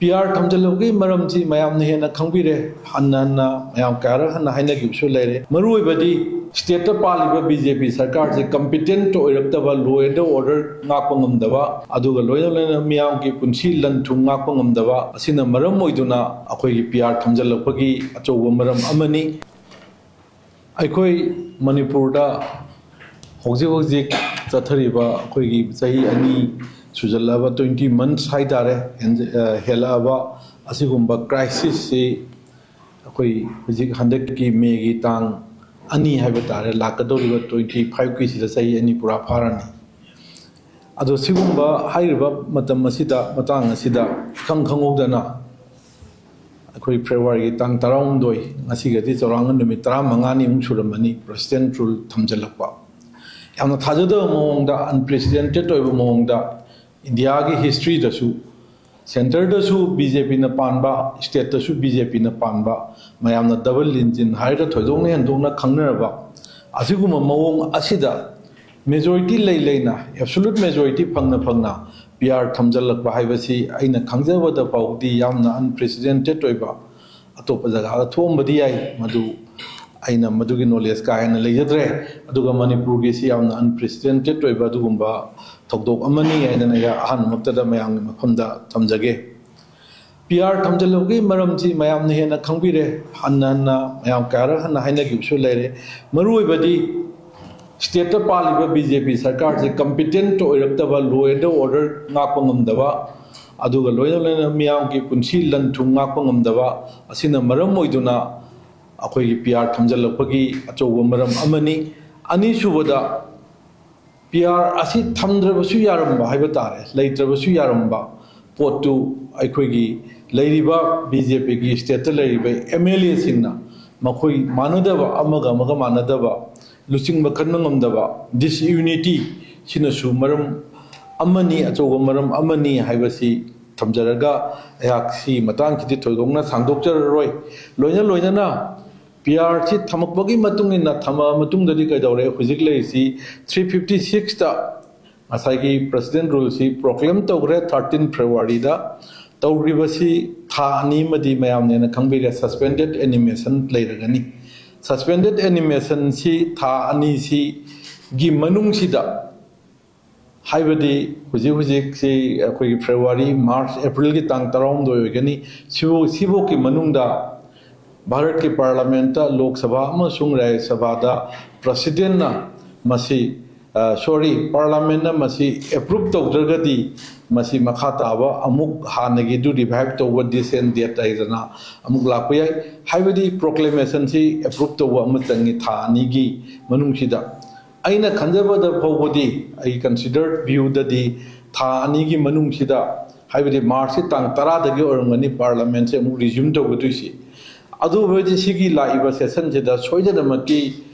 PR ꯊꯝꯖꯜꯂꯨꯕꯒꯤ ꯃꯔꯝꯁꯤ ꯃꯌꯥꯝꯅ ꯍꯦꯟꯅ ꯈꯪꯕꯤꯔꯦ ꯍꯟꯅ ꯃꯌꯥꯝ ꯀꯌꯥꯔꯛ ꯍꯟꯅ ꯍꯥꯏꯅꯈꯤꯕꯁꯨ ꯂꯩꯔꯦ ꯃꯔꯨꯑꯣꯏꯕꯗꯤ ꯁ꯭ꯇꯦꯠꯇ ꯄꯥꯜꯂꯤꯕ BJP ꯁꯔꯀꯥꯔꯁꯤ ꯀꯝꯄꯤꯇꯦꯟꯠ ꯑꯣꯏꯔꯛꯇꯕ ꯂꯣ ꯑꯦꯟ ꯑꯣꯔꯗꯔ ꯉꯥꯛꯄ ꯉꯝꯗꯕ ꯑꯗꯨꯒ ꯂꯣꯏꯅ ꯃꯤꯌꯥꯝꯒꯤ ꯄꯨꯟꯁꯤ ꯂꯟ ꯊꯨꯝ ꯉꯥꯛꯄ ꯉꯝꯗꯕ ꯑꯁꯤꯅ ꯃꯔꯝ ꯑꯣꯏꯗꯨꯅ ꯑꯩꯈꯣꯏꯒꯤ PR ꯊꯝꯖꯜꯂꯛꯄꯒꯤ ꯑꯆꯧꯕ ꯃꯔꯝ ꯑꯃꯅꯤ ꯑꯩꯈꯣꯏ ꯃꯅꯤꯄꯨꯔꯗ ꯍꯧꯖꯤꯛ ꯆꯠꯊꯔꯤꯕ ꯑꯩꯈꯣꯏꯒꯤ ꯆꯍꯤ 2 ꯁꯨꯖꯜꯂꯕ 20 months ꯍꯥꯏꯇꯥꯔꯦ ꯍꯦꯜꯂꯛꯑꯕ ꯑꯁꯤꯒꯨꯝꯕ ꯀ꯭ꯔꯥꯏꯁꯤꯁꯁꯤ ꯑꯩꯈꯣꯏ ꯍꯧꯖꯤꯛ ꯍꯟꯗꯛꯀꯤ ꯃꯦꯒꯤ ꯇꯥꯡ 2 ꯍꯥꯏꯕ ꯇꯥꯔꯦ ꯂꯥꯛꯀꯗꯧꯔꯤꯕ 25ꯀꯤ ꯁꯤꯗ ꯆꯍꯤ 2 ꯄꯨꯔꯥ ꯐꯥꯔꯅꯤ ꯑꯗꯣ ꯁꯤꯒꯨꯝꯕ ꯍꯥꯏꯔꯤꯕ ꯃꯇꯝ ꯑꯁꯤꯗ ꯃꯇꯥꯡ ꯑꯁꯤꯗ ꯈꯪꯍꯧꯗꯅ ꯑꯩꯈꯣꯏ ꯐꯦꯕ꯭ꯔꯨꯋꯥꯔꯤꯒꯤ ꯇꯥꯡ 19 ꯉꯁꯤꯒꯗꯤ ꯆꯧꯔꯥꯛꯅ ꯅꯨꯃꯤꯠ 15ꯅꯤꯃꯨꯛ ꯁꯨꯔꯝꯃꯅꯤ ꯄ꯭ꯔꯦꯁꯤꯗꯦꯟꯠ ꯔꯨꯜ ꯊꯝꯖꯜꯂꯛꯄ ꯌꯥꯝꯅ ꯊꯥꯖꯗꯕ ꯃꯑꯣꯡꯗ ꯑꯟꯄ꯭ꯔꯦꯁꯤꯗꯦꯟꯇꯦꯗ ꯑꯣꯏꯕ ꯃꯑꯣꯡꯗ ꯏꯟꯗꯤꯌꯥꯒꯤ ꯍꯤꯁꯇ꯭ꯔꯤꯗꯁꯨ ꯁꯦꯟꯇꯔꯗꯁꯨ BJPꯅ ꯄꯥꯟꯕ ꯁ꯭ꯇꯦꯠꯇꯁꯨ BJPꯅ ꯄꯥꯟꯕ ꯃꯌꯥꯝꯅ ꯗꯕꯜ ꯏꯟꯖꯤꯟ ꯍꯥꯏꯔꯒ ꯊꯣꯏꯗꯣꯛꯅ ꯍꯦꯟꯗꯣꯛꯅ ꯈꯪꯅꯔꯕ ꯑꯁꯤꯒꯨꯝꯕ ꯃꯑꯣꯡ ꯑꯁꯤꯗ ꯃꯦꯖꯣꯔꯤꯇꯤ ꯂꯩꯅ ꯑꯦꯕꯁꯣꯂꯨꯠ ꯃꯦꯖꯣꯔꯤꯇꯤ ꯐꯪꯅ PR ꯊꯝꯖꯜꯂꯛꯄ ꯍꯥꯏꯕꯁꯤ ꯑꯩꯅ ꯈꯪꯖꯕꯗ ꯐꯥꯎꯗꯤ ꯌꯥꯝꯅ ꯑꯟꯄ꯭ꯔꯦꯁꯤꯗꯦꯟꯇꯦꯗ ꯑꯣꯏꯕ ꯑꯇꯣꯞꯄ ꯖꯒꯥꯗ ꯊꯣꯛꯑꯝꯕꯗꯤ ꯌꯥꯏ ꯃꯗꯨ ꯑꯩꯅ ꯃꯗꯨꯒꯤ ꯅꯣꯂꯦꯖ ꯀꯥ ꯍꯦꯟꯅ ꯂꯩꯖꯗ꯭ꯔꯦ ꯑꯗꯨꯒ ꯃꯅꯤꯄꯨꯔꯒꯤꯁꯤ ꯌꯥꯝꯅ ꯑꯟꯄ꯭ꯔꯦꯁꯤꯗꯦꯟꯇꯦꯗ ꯑꯣꯏꯕ ꯑꯗꯨꯒꯨꯝꯕ ꯊꯧꯗꯣꯛ ꯑꯃꯅꯤ ꯍꯥꯏꯗꯅ ꯑꯩ ꯑꯍꯥꯟꯕꯃꯛꯇꯗ ꯃꯌꯥꯝꯒꯤ ꯃꯐꯝꯗ ꯊꯝꯖꯒꯦ PR ꯊꯝꯖꯜꯂꯨꯕꯒꯤ ꯃꯔꯝꯁꯤ ꯃꯌꯥꯝꯅ ꯍꯦꯟꯅ ꯈꯪꯕꯤꯔꯦ ꯍꯟꯅ ꯃꯌꯥꯝ ꯀꯌꯥꯔꯛ ꯍꯟꯅ ꯍꯥꯏꯅꯈꯤꯕꯁꯨ ꯂꯩꯔꯦ ꯃꯔꯨꯑꯣꯏꯕꯗꯤ ꯁ꯭ꯇꯦꯠꯇ ꯄꯥꯜꯂꯤꯕ BJP ꯁꯔꯀꯥꯔꯁꯤ ꯀꯝꯄꯤꯇꯦꯟꯠ ꯑꯣꯏꯔꯛꯇꯕ ꯂꯣ ꯑꯦꯟ ꯑꯣꯔꯗꯔ ꯉꯥꯛꯄ ꯉꯝꯗꯕ ꯑꯗꯨꯒ ꯂꯣꯏꯅ ꯃꯤꯌꯥꯝꯒꯤ ꯄꯨꯟꯁꯤ ꯂꯟ ꯊꯨꯝ ꯉꯥꯛꯄ ꯉꯝꯗꯕ ꯑꯁꯤꯅ ꯃꯔꯝ ꯑꯣꯏꯗꯨꯅ ꯑꯩꯈꯣꯏꯒꯤ PR ꯊꯝꯖꯜꯂꯛꯄꯒꯤ ꯑꯆꯧꯕ ꯃꯔꯝ ꯑꯃꯅꯤ ꯑꯅꯤꯁꯨꯕꯗ PR ꯑꯁꯤ ꯊꯝꯗ꯭ꯔꯕꯁꯨ ꯌꯥꯔꯝꯕ ꯍꯥꯏꯕ ꯇꯥꯔꯦ ꯂꯩꯇ꯭ꯔꯕꯁꯨ ꯌꯥꯔꯝꯕ ꯄꯣꯠꯇꯨ ꯑꯩꯈꯣꯏꯒꯤ ꯂꯩꯔꯤꯕ BJPꯒꯤ ꯁ꯭ꯇꯦꯠꯇ ꯂꯩꯔꯤꯕ MLAꯁꯤꯡꯅ ꯃꯈꯣꯏ ꯃꯥꯟꯅꯗꯕ ꯑꯃꯒ ꯃꯥꯟꯅꯗꯕ ꯂꯨꯆꯤꯡꯕ ꯈꯟꯕ ꯉꯝꯗꯕ ꯗꯤꯁꯌꯨꯅꯤꯇꯤ ꯁꯤꯅꯁꯨ ꯃꯔꯝ ꯑꯃꯅꯤ ꯑꯆꯧꯕ ꯃꯔꯝ ꯑꯃꯅꯤ ꯍꯥꯏꯕꯁꯤ ꯊꯝꯖꯔꯒ ꯑꯩꯍꯥꯛ ꯁꯤ ꯃꯇꯥꯡꯁꯤꯗꯤ ꯊꯣꯏꯗꯣꯛꯅ ꯁꯥꯡꯗꯣꯛꯆꯔꯔꯣꯏ ꯂꯣꯏꯅꯅ PRꯁꯤ ꯊꯝꯃꯛꯄꯒꯤ ꯃꯇꯨꯡ ꯏꯟꯅ ꯊꯝꯃꯛꯑ ꯃꯇꯨꯡꯗꯗꯤ ꯀꯩꯗꯧꯔꯦ ꯍꯧꯖꯤꯛ ꯂꯩꯔꯤꯁꯤ 356ꯇ ꯉꯁꯥꯏꯒꯤ ꯄ꯭ꯔꯦꯁꯤꯗꯦꯟꯠ ꯔꯨꯜꯁꯤ ꯄ꯭ꯔꯣꯀ꯭ꯂꯦꯝ ꯇꯧꯈ꯭ꯔꯦ 13 ꯐꯦꯕ꯭ꯔꯨꯋꯥꯔꯤꯗ ꯇꯧꯔꯤꯕꯁꯤ ꯊꯥ 2 ꯑꯃꯗꯤ ꯃꯌꯥꯝꯅ ꯈꯪꯕꯤꯔꯦ ꯁꯁꯄꯦꯟꯗꯦꯗ ꯑꯦꯅꯤꯃꯦꯁꯟ ꯂꯩꯔꯒꯅꯤ ꯁꯁꯄꯦꯟꯗꯦꯗ ꯑꯦꯅꯤꯃꯦꯁꯟꯁꯤ ꯊꯥ 2ꯁꯤꯒꯤ ꯃꯅꯨꯡꯁꯤꯗ ꯍꯥꯏꯕꯗꯤ ꯍꯧꯖꯤꯛꯁꯤ ꯑꯩꯈꯣꯏꯒꯤ ꯐꯦꯕ꯭ꯔꯨꯋꯥꯔꯤ ꯃꯥꯔꯆ ꯑꯦꯄ꯭ꯔꯤꯜꯒꯤ ꯇꯥꯡ 11 ꯑꯣꯏꯒꯅꯤ ꯁꯤꯐꯥꯎꯒꯤ ꯃꯅꯨꯡꯗ ꯚꯥꯔꯠꯀꯤ ꯄꯥꯔꯂꯥꯃꯦꯟꯠꯇ ꯂꯣꯛ ꯁꯚꯥ ꯑꯃꯁꯨꯡ ꯔꯥꯖ꯭ꯌ ꯁꯚꯥꯗ ꯄ꯭ꯔꯁꯤꯗꯦꯟꯠꯅ ꯃꯁꯤ ꯄꯥꯔꯂꯥꯃꯦꯟꯠꯅ ꯃꯁꯤ ꯑꯦꯄ꯭ꯔꯨꯞ ꯇꯧꯗ꯭ꯔꯒꯗꯤ ꯃꯁꯤ ꯃꯈꯥ ꯇꯥꯕ ꯑꯃꯨꯛ ꯍꯥꯟꯅꯒꯤꯗꯨ ꯔꯤꯚꯥꯏꯚ ꯇꯧꯕ ꯗꯤꯁ ꯗꯦꯠ ꯍꯥꯏꯗꯅ ꯑꯃꯨꯛ ꯂꯥꯛꯄ ꯌꯥꯏ ꯍꯥꯏꯕꯗꯤ ꯄ꯭ꯔꯣꯀ꯭ꯂꯦꯃꯦꯁꯟꯁꯤ ꯑꯦꯄ꯭ꯔꯨꯞ ꯇꯧꯕ ꯑꯃ ꯆꯪꯉꯤ ꯊꯥ 2ꯒꯤ ꯃꯅꯨꯡꯁꯤꯗ ꯑꯩꯅ ꯈꯟꯖꯕꯗ ꯐꯥꯎꯕꯗꯤ ꯑꯩ ꯀꯟꯁꯤꯗꯔ ꯚ꯭ꯌꯨꯗꯗꯤ ꯊꯥ 2ꯒꯤ ꯃꯅꯨꯡꯁꯤꯗ ꯍꯥꯏꯕꯗꯤ ꯃꯥꯔꯆꯀꯤ ꯇꯥꯡ 10ꯗꯒꯤ ꯑꯣꯏꯔꯝꯒꯅꯤ ꯄꯥꯔꯂꯥꯃꯦꯟꯠꯁꯦ ꯑꯃꯨꯛ ꯔꯤꯖ꯭ꯌꯨꯝ ꯇꯧꯒꯗꯣꯏꯁꯤ ꯑꯗꯨꯕꯨꯗꯤ ꯁꯤꯒꯤ ꯂꯥꯛꯏꯕ ꯁꯦꯁꯟꯁꯤꯗ ꯁꯣꯏꯗꯅꯃꯛꯀꯤ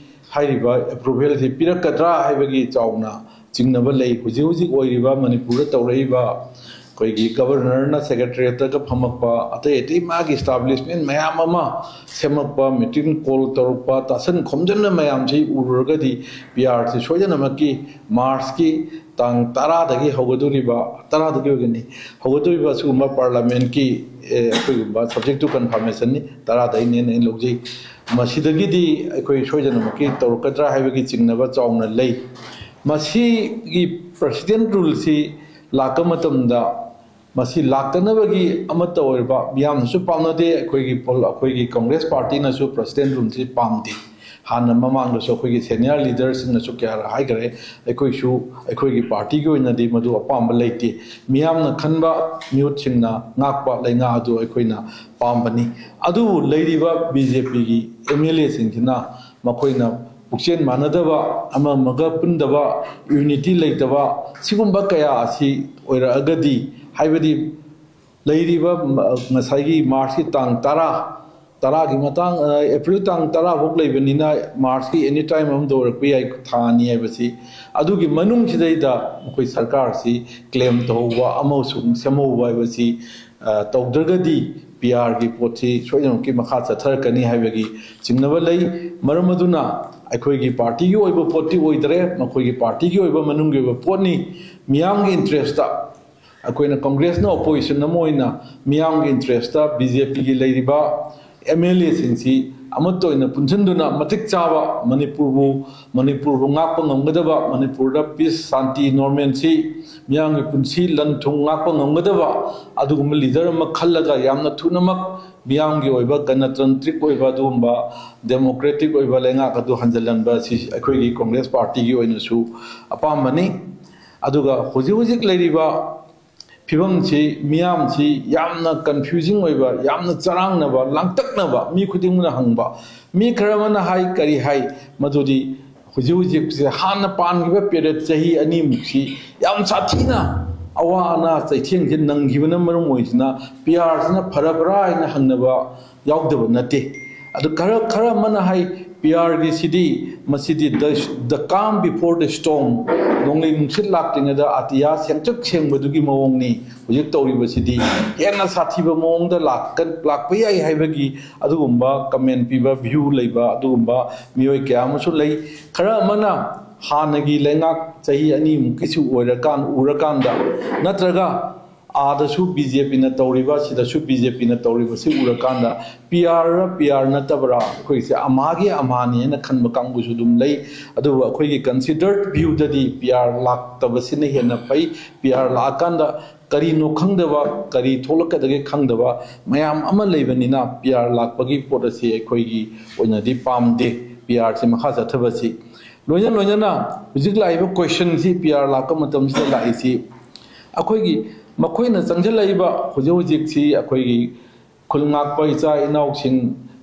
ꯍꯥꯏꯔꯤꯕ ꯑꯦꯄ꯭ꯔꯨꯚꯦꯜꯁꯤ ꯄꯤꯔꯛꯀꯗ꯭ꯔꯥ ꯍꯥꯏꯕꯒꯤ ꯆꯥꯎꯅ ꯆꯤꯡꯅꯕ ꯂꯩ ꯍꯧꯖꯤꯛ ꯑꯣꯏꯔꯤꯕ ꯃꯅꯤꯄꯨꯔꯗ ꯇꯧꯔꯛꯏꯕ ꯑꯩꯈꯣꯏꯒꯤ ꯒꯕꯔꯅꯔꯅ ꯁꯦꯀ꯭ꯔꯦꯇꯔꯤꯌꯦꯠꯇꯒ ꯐꯝꯃꯛꯄ ꯑꯇꯩ ꯃꯥꯒꯤ ꯏꯁꯇꯥꯕ꯭ꯂꯤꯁꯃꯦꯟ ꯃꯌꯥꯝ ꯑꯃ ꯁꯦꯝꯃꯛꯄ ꯃꯤꯇꯤꯡ ꯀꯣꯜ ꯇꯧꯔꯛꯄ ꯇꯥꯁꯟ ꯈꯣꯝꯖꯟꯕ ꯃꯌꯥꯝꯁꯤ ꯎꯔꯨꯔꯒꯗꯤ PRꯁꯤ ꯁꯣꯏꯗꯅꯃꯛꯀꯤ ꯃꯥꯔꯆꯀꯤ ꯇꯥꯡ 10ꯗꯒꯤ ꯍꯧꯒꯗꯧꯔꯤꯕ ꯑꯁꯤꯒꯨꯝꯕ ꯄꯥꯔꯂꯥꯃꯦꯟꯠꯀꯤ ꯑꯩꯈꯣꯏꯒꯨꯝꯕ ꯁꯕꯖꯦꯛ ꯇꯨ ꯀꯟꯐꯥꯔꯃꯦꯁꯟꯅꯤ 10ꯗꯒꯤꯅꯦꯅ ꯑꯩꯅ ꯂꯧꯖꯩ ꯃꯁꯤꯗꯒꯤꯗꯤ ꯑꯩꯈꯣꯏ ꯁꯣꯏꯗꯅꯃꯛꯀꯤ ꯇꯧꯔꯛꯀꯗ꯭ꯔꯥ ꯍꯥꯏꯕꯒꯤ ꯆꯤꯡꯅꯕ ꯆꯥꯎꯅ ꯂꯩ ꯃꯁꯤꯒꯤ ꯄ꯭ꯔꯦꯁꯤꯗꯦꯟꯠ ꯔꯨꯜꯁꯤ ꯂꯥꯛꯄ ꯃꯇꯝꯗ ꯃꯁꯤ ꯂꯥꯛꯇꯅꯕꯒꯤ ꯑꯃꯠꯇ ꯑꯣꯏꯔꯕ ꯃꯤꯌꯥꯝꯅꯁꯨ ꯄꯥꯝꯅꯗꯦ ꯑꯩꯈꯣꯏꯒꯤ ꯀꯪꯒ꯭ꯔꯦꯁ ꯄꯥꯔꯇꯤꯅꯁꯨ ꯄ꯭ꯔꯦꯁꯤꯗꯦꯟꯠ ꯔꯨꯜꯁꯤ ꯄꯥꯝꯗꯦ ꯍꯥꯟꯅ ꯃꯃꯥꯡꯗꯁꯨ ꯑꯩꯈꯣꯏꯒꯤ ꯁꯦꯅꯤꯌꯔ ꯂꯤꯗꯔꯁꯤꯡꯅꯁꯨ ꯀꯌꯥ ꯍꯥꯏꯈ꯭ꯔꯦ ꯑꯩꯈꯣꯏꯒꯤ ꯄꯥꯔꯇꯤꯒꯤ ꯑꯣꯏꯅꯗꯤ ꯃꯗꯨ ꯑꯄꯥꯝꯕ ꯂꯩꯇꯦ ꯃꯤꯌꯥꯝꯅ ꯈꯟꯕ ꯃꯤꯍꯨꯠꯁꯤꯡꯅ ꯉꯥꯛꯄ ꯂꯩꯉꯥꯛ ꯑꯗꯨ ꯑꯩꯈꯣꯏꯅ ꯄꯥꯝꯕꯅꯤ ꯑꯗꯨꯕꯨ ꯂꯩꯔꯤꯕ BJPꯒꯤ MLAꯁꯤꯡꯁꯤꯅ ꯃꯈꯣꯏꯅ ꯄꯨꯛꯆꯦꯜ ꯃꯥꯟꯅꯗꯕ ꯑꯃꯒ ꯄꯨꯟꯗꯕ ꯌꯨꯅꯤꯇꯤ ꯂꯩꯇꯕ ꯁꯤꯒꯨꯝꯕ ꯀꯌా ꯑꯁꯤ ꯑꯣꯏꯔꯛꯑꯒꯗꯤ ꯍꯥꯏꯕꯗꯤ ꯂꯩꯔꯤꯕ ꯉꯁꯥꯏꯒꯤ ꯃꯥꯔꯆꯀꯤ ꯇꯥꯡ 10ꯒꯤ ꯃꯇꯥꯡ ꯑꯦꯄ꯭ꯔꯤꯜ ꯇꯥꯡ 10 ꯐꯥꯎ ꯂꯩꯕꯅꯤꯅ ꯃꯥꯔꯆꯀꯤ ꯑꯦꯅꯤ ꯇꯥꯏꯝ ꯑꯃꯗ ꯑꯣꯏꯔꯛꯄ ꯌꯥꯏ ꯊꯥ 2 ꯍꯥꯏꯕꯁꯤ ꯑꯗꯨꯒꯤ ꯃꯅꯨꯡꯁꯤꯗꯩꯗ ꯑꯩꯈꯣꯏ ꯁꯔꯀꯥꯔꯁꯤ ꯀ꯭ꯂꯦꯝ ꯇꯧꯍꯧꯕ ꯑꯃꯁꯨꯡ ꯁꯦꯝꯍꯧꯕ ꯍꯥꯏꯕꯁꯤ ꯇꯧꯗ꯭ꯔꯒꯗꯤ PRꯒꯤ ꯄꯣꯠꯁꯤ ꯁꯣꯏꯗꯅꯃꯛꯀꯤ ꯃꯈꯥ ꯆꯠꯊꯔꯛꯀꯅꯤ ꯍꯥꯏꯕꯒꯤ ꯆꯤꯡꯅꯕ ꯂꯩ ꯃꯔꯝ ꯑꯗꯨꯅ ꯑꯩꯈꯣꯏꯒꯤ ꯄꯥꯔꯇꯤꯒꯤ ꯑꯣꯏꯕ ꯄꯣꯠꯇꯤ ꯑꯣꯏꯗ꯭ꯔꯦ ꯃꯈꯣꯏꯒꯤ ꯄꯥꯔꯇꯤꯒꯤ ꯑꯣꯏꯕ ꯃꯅꯨꯡꯒꯤ ꯑꯣꯏꯕ ꯄꯣꯠꯅꯤ ꯃꯤꯌꯥꯝꯒꯤ ꯏꯟꯇꯔꯦꯁꯇ ꯑꯩꯈꯣꯏꯅ ꯀꯣꯡꯒ꯭ꯔꯦꯁꯅ ꯑꯣꯄꯣꯖꯤꯁꯟ ꯑꯃ ꯑꯣꯏꯅ ꯃꯤꯌꯥꯝꯒꯤ ꯏꯟꯇꯔꯦꯁꯇ BJPꯒꯤ ꯂꯩꯔꯤꯕ MLAꯁꯤꯡꯁꯤ ꯑꯃꯠꯇ ꯑꯣꯏꯅ ꯄꯨꯟꯁꯤꯟꯗꯨꯅ ꯃꯇꯤꯛ ꯆꯥꯕ ꯃꯅꯤꯄꯨꯔꯕꯨ ꯉꯥꯛꯄ ꯉꯝꯒꯗꯕ ꯃꯅꯤꯄꯨꯔꯗ ꯄꯤꯁ ꯁꯥꯟꯇꯤ ꯅꯣꯔꯃꯦꯜꯁꯤ ꯃꯤꯌꯥꯝꯒꯤ ꯄꯨꯟꯁꯤ ꯂꯟ ꯊꯨꯝ ꯉꯥꯛꯄ ꯉꯝꯒꯗꯕ ꯑꯗꯨꯒꯨꯝꯕ ꯂꯤꯗꯔ ꯑꯃ ꯈꯜꯂꯒ ꯌꯥꯝꯅ ꯊꯨꯅꯃꯛ ꯃꯤꯌꯥꯝꯒꯤ ꯑꯣꯏꯕ ꯒꯅꯇꯟꯇ꯭ꯔꯤꯛ ꯑꯣꯏꯕ ꯑꯗꯨꯒꯨꯝꯕ ꯗꯦꯃꯣꯀ꯭ꯔꯦꯇꯤꯛ ꯑꯣꯏꯕ ꯂꯩꯉꯥꯛ ꯑꯗꯨ ꯍꯟꯖꯤꯜꯍꯟꯕ ꯑꯁꯤ ꯑꯩꯈꯣꯏꯒꯤ ꯀꯣꯡꯒ꯭ꯔꯦꯁ ꯄꯥꯔꯇꯤꯒꯤ ꯑꯣꯏꯅꯁꯨ ꯑꯄꯥꯝꯕꯅꯤ ꯑꯗꯨꯒ ꯍꯧꯖꯤꯛ ꯂꯩꯔꯤꯕ ꯐꯤꯕꯝꯁꯤ ꯃꯤꯌꯥꯝꯁꯤ ꯌꯥꯝꯅ ꯀꯟꯐ꯭ꯌꯨꯖꯤꯡ ꯑꯣꯏꯕ ꯌꯥꯝꯅ ꯆꯔꯥꯡꯅꯕ ꯂꯥꯡꯇꯛꯅꯕ ꯃꯤ ꯈꯨꯗꯤꯡꯃꯛꯅ ꯍꯪꯕ ꯃꯤ ꯈꯔ ꯑꯃꯅ ꯍꯥꯏ ꯀꯔꯤ ꯍꯥꯏ ꯃꯗꯨꯗꯤ ꯍꯧꯖꯤꯛꯁꯦ ꯍꯥꯟꯅ ꯄꯥꯟꯈꯤꯕ ꯄꯦꯔꯦꯠ ꯆꯍꯤ 2ꯃꯨꯛꯁꯤ ꯌꯥꯝ ꯁꯥꯊꯤꯅ ꯑꯋꯥ ꯑꯅꯥ ꯆꯩꯊꯦꯡꯁꯦ ꯅꯪꯈꯤꯕꯅ ꯃꯔꯝ ꯑꯣꯏꯁꯤꯅ PRꯁꯤꯅ ꯐꯔꯕ꯭ꯔꯥ ꯍꯥꯏꯅ ꯍꯪꯅꯕ ꯌꯥꯎꯗꯕ ꯅꯠꯇꯦ ꯑꯗꯨ ꯈꯔ ꯑꯃꯅ ꯍꯥꯏ PRꯒꯤꯁꯤꯗꯤ ꯃꯁꯤꯗꯤ the calm before the storm ꯅꯣꯡꯂꯩ ꯅꯨꯡꯁꯤꯠ ꯂꯥꯛꯇ꯭ꯔꯤꯉꯩꯗ ꯑꯇꯤꯌꯥ ꯁꯦꯡꯇ꯭ꯔꯤꯛ ꯁꯦꯡꯕꯗꯨꯒꯤ ꯃꯑꯣꯡꯅꯤ ꯍꯧꯖꯤꯛ ꯇꯧꯔꯤꯕꯁꯤꯗꯤ ꯍꯦꯟꯅ ꯁꯥꯊꯤꯕ ꯃꯑꯣꯡꯗ ꯂꯥꯛꯄ ꯌꯥꯏ ꯍꯥꯏꯕꯒꯤ ꯑꯗꯨꯒꯨꯝꯕ ꯀꯃꯦꯟ ꯄꯤꯕ ꯚ꯭ꯌꯨ ꯂꯩꯕ ꯑꯗꯨꯒꯨꯝꯕ ꯃꯤꯑꯣꯏ ꯀꯌꯥ ꯑꯃꯁꯨ ꯂꯩ ꯈꯔ ꯑꯃꯅ ꯍꯥꯟꯅꯒꯤ ꯂꯩꯉꯥꯛ ꯆꯍꯤ 2ꯃꯨꯛꯀꯤꯁꯨ ꯎꯔꯀꯥꯟꯗ ꯅꯠꯇ꯭ꯔꯒ ꯑꯥꯗꯁꯨ BJPꯅ ꯇꯧꯔꯤꯕ ꯁꯤꯗꯁꯨ BJPꯅ ꯇꯧꯔꯤꯕꯁꯤ ꯎꯔꯀꯥꯟꯗ PR ꯅꯠꯇꯕ꯭ꯔꯥ ꯑꯩꯈꯣꯏꯁꯦ ꯑꯃꯍꯥꯒꯤ ꯑꯃꯍꯥꯅꯤ ꯍꯥꯏꯅ ꯈꯟꯕ ꯀꯥꯡꯕꯨꯁꯨ ꯑꯗꯨꯝ ꯂꯩ ꯑꯗꯨꯕꯨ ꯑꯩꯈꯣꯏꯒꯤ ꯀꯟꯁꯤꯗꯔഡ് ꯚ꯭ꯌꯨꯗꯗꯤ PR ꯂꯥꯛꯇꯕꯁꯤꯅ ꯍꯦꯟꯅ ꯐꯩ PR ꯂꯥꯛꯑꯀꯥꯟꯗ ꯀꯔꯤꯅꯣ ꯈꯪꯗꯕ ꯀꯔꯤ ꯊꯣꯛꯂꯛꯀꯗꯒꯦ ꯈꯪꯗꯕ ꯃꯌꯥꯝ ꯑꯃ ꯂꯩꯕꯅꯤꯅ PR ꯂꯥꯛꯄꯒꯤ ꯄꯣꯠ ꯑꯁꯤ ꯑꯩꯈꯣꯏꯒꯤ ꯑꯣꯏꯅꯗꯤ ꯄꯥꯝꯗꯦ PRꯁꯤ ꯃꯈꯥ ꯆꯠꯊꯕꯁꯤ ꯂꯣꯏꯅꯅ ꯍꯧꯖꯤꯛ ꯂꯥꯛꯏꯕ ꯀ꯭ꯋꯦꯁꯟꯁꯤ PR ꯂꯥꯛꯄ ꯃꯇꯝꯁꯤꯗ ꯂꯥꯛꯏꯁꯤ ꯑꯩꯈꯣꯏꯒꯤ ꯃꯈꯣꯏꯅ ꯆꯪꯁꯤꯜꯂꯛꯏꯕ ꯍꯧꯖꯤꯛꯁꯤ ꯑꯩꯈꯣꯏꯒꯤ ꯈꯨꯜ ꯉꯥꯛꯄ ꯏꯆꯥ ꯏꯅꯥꯎꯁꯤꯡ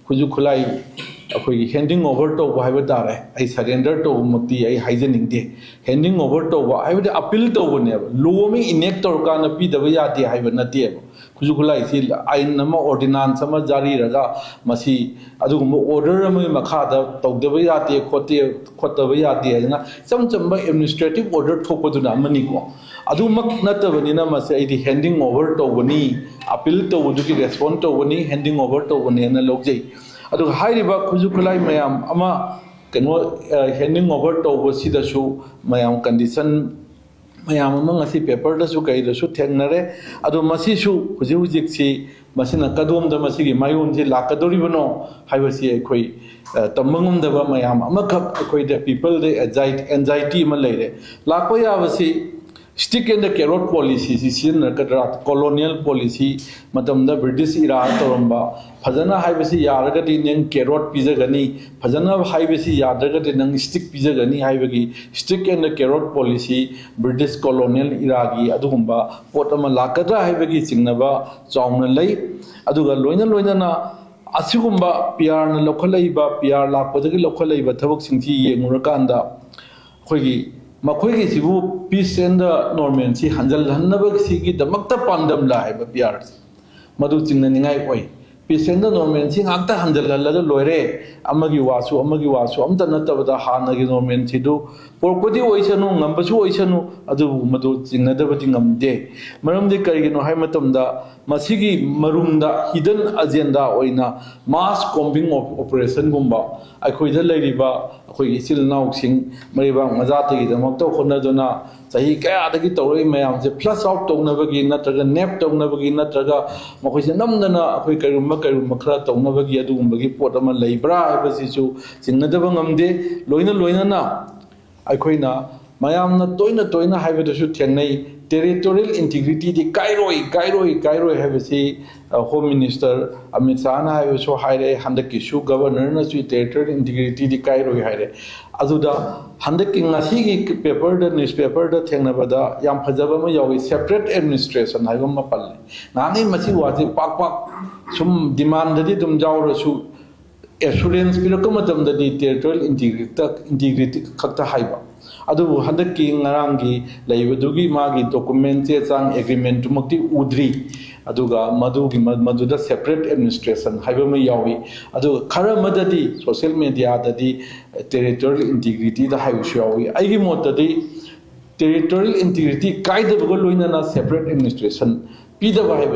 ꯈꯨꯠꯁꯨ ꯈꯨꯠꯂꯥꯏ ꯑꯩꯈꯣꯏꯒꯤ ꯍꯦꯟꯗꯤꯡ ꯑꯣꯚꯔ ꯇꯧꯕ ꯍꯥꯏꯕ ꯇꯥꯔꯦ ꯑꯩ ꯁꯔꯦꯟꯗꯔ ꯇꯧꯕꯃꯛꯇꯤ ꯑꯩ ꯍꯥꯏꯖꯅꯤꯡꯗꯦ ꯍꯦꯟꯗꯤꯡ ꯑꯣꯚꯔ ꯇꯧꯕ ꯍꯥꯏꯕꯗꯤ ꯑꯄꯤꯜ ꯇꯧꯕꯅꯦꯕ ꯂꯣ ꯑꯃ ꯏꯅꯦꯛ ꯇꯧꯔꯀꯥꯟꯗ ꯄꯤꯗꯕ ꯌꯥꯗꯦ ꯍꯥꯏꯕ ꯅꯠꯇꯦꯕ ꯈꯨꯠꯁꯨ ꯈꯨꯠꯂꯥꯏꯁꯤ ꯑꯥꯏꯟ ꯑꯃ ꯑꯣꯔꯗꯤꯅꯥꯟꯁ ꯑꯃ ꯖꯥꯔꯤꯔꯒ ꯃꯁꯤ ꯑꯗꯨꯒꯨꯝꯕ ꯑꯣꯔꯗꯔ ꯑꯃꯒꯤ ꯃꯈꯥꯗ ꯇꯧꯗꯕ ꯌꯥꯗꯦ ꯈꯣꯠꯇꯕ ꯌꯥꯗꯦ ꯍꯥꯏꯗꯅ ꯏꯆꯝ ꯆꯝꯕ ꯑꯦꯗꯃꯤꯅꯤꯁꯇ꯭ꯔꯦꯇꯤቭ ꯑꯣꯔꯗꯔ ꯊꯣꯛꯄꯗꯨꯅ ꯑꯃꯅꯤꯀꯣ ꯑꯗꯨꯃꯛ ꯅꯠꯇꯕꯅꯤna ꯃꯁꯤ ꯑꯩꯗꯤ ꯍꯦꯟꯗꯤꯡ ꯑꯣꯚꯔ ꯇꯧꯕꯅꯤ ꯑꯄꯤꯜ ꯇꯧꯕꯗꯨꯒꯤ ꯔꯦꯁꯄꯣꯟ ꯇꯧꯕꯅꯤ ꯍꯦꯟꯗꯤꯡ ꯑꯣꯚꯔ ꯇꯧꯕꯅꯤꯅ ꯂꯧꯖꯩ ꯑꯗꯨꯒ ꯍꯥꯏꯔꯤꯕ ꯈꯨꯠꯁꯨ ꯈꯨꯠꯂꯥꯏ ꯃꯌꯥꯝ ꯑꯃ ꯍꯦꯟꯗꯤꯡ ꯑꯣꯚꯔ ꯇꯧꯕꯁꯤꯗꯁꯨ ꯃꯌꯥꯝ ꯀꯟꯗꯤꯁꯟ ꯃꯌꯥꯝ ꯑꯃ ꯉꯁꯤ ꯄꯦꯄꯔꯗꯁꯨ ꯀꯩꯗꯁꯨ ꯊꯦꯡꯅꯔꯦ ꯑꯗꯣ ꯃꯁꯤꯁꯨ ꯍꯧꯖꯤꯛꯁꯤ ꯃꯁꯤꯅ ꯀꯗꯣꯝꯗ ꯃꯁꯤꯒꯤ ꯃꯥꯌꯣꯟꯁꯤ ꯂꯥꯛꯀꯗꯧꯔꯤꯕꯅꯣ ꯍꯥꯏꯕꯁꯤ ꯑꯩꯈꯣꯏ ꯇꯝꯕ ꯉꯝꯗꯕ ꯃꯌꯥꯝ ꯑꯃꯈꯛ ꯑꯩꯈꯣꯏꯗ ꯄꯤꯄꯜꯗ ꯑꯦꯟꯖꯥꯏꯇꯤ ꯑꯃ ꯂꯩꯔꯦ ꯂꯥꯛꯄ ꯌꯥꯕꯁꯤ stick and the carrot policy sisinakadra colonial policy matamda British era toramba fajana haibasi yaragadi nang carrot pizagani fajana haibasi yadragadi nang stick pizagani haibagi stick and the carrot policy British colonial era gi adugumba potama lakadra haibagi chingnaba chauna lei aduga loina asigumba PR na lokhalaiba PR lakpadagi lokhalaiba thabak singthi yengurakanda khoigi मखोई सिबु peace and normalcy हंजल हन्नब सिगी दमक्ता पांडम ला है PR मधु चिंग निंगाई ओई peace and normalcy ngakta हंजल हल्ला लोरे अमगी वासु अमता नतबदा हानगी नॉर्मल सिदु पोरकोदी ओइसनु ngambsu ओइसनु अदु मधु चिंगदबति ngamde मरमदि करिगिनो हाय मतमदा मसिगी मरुंगदा हिडन एजेंडा ओइना मास कॉम्बिंग ऑपरेशन गुंबा अखोइदा लैरिबा अखोइगी इसिल नाउसिंग मरिबा मजातगी दमक्ता खोनदुना सही कयादगी तौरई मयामसे फ्लश आउट तौनबगी नत्रगा नेप तौनबगी नत्रगा मखोइसे नमदना अखोइ करुम खरा तौनबगी अदुगुंबगी पोट अमा लैब्रा हाइबसिसु चिंगदब ngamde लोइना अखोइना मयामना तोइना हाइबदसु थेंगनै territorial integrity di kairoi habisi home minister Amit Shah na habisu haire handaki su governor na su territorial integrity di kairoi haire aduda handaki ngasi gi paper da newspaper da thengna bada yam phajaba ma yawi separate administration haiba ma palle nani masi wasi pak sum demand di dum jawra su assurance pilakama dam da di territorial integrity khakta haiba अदु हंदकी ngaranggi laibadुगी मागी document che chang agreement tumakti udri aduga maduda separate administration haiba ma yawi adu khara madadi social media dadi territorial integrity da haibu yawi aigi motadi territorial integrity kaida bugo loina na separate administration पीदब है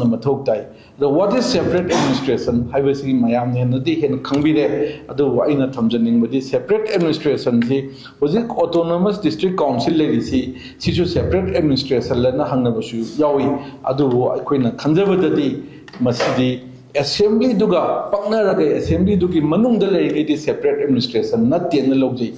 मथौ ताई what is separate administration है मैम हेन खबीरे अगर थमजनिंग separate administration से हजिक ऑटोनोमस डिस्ट्रिक्ट काउंसिल लेरीसी सेपरेट एडमिनिस्ट्रेशन अखोना खंजबदी असेंबली पकनरगे असेंबली लेरी सेपरेट एडमिनिस्ट्रेशन नतेन लौजे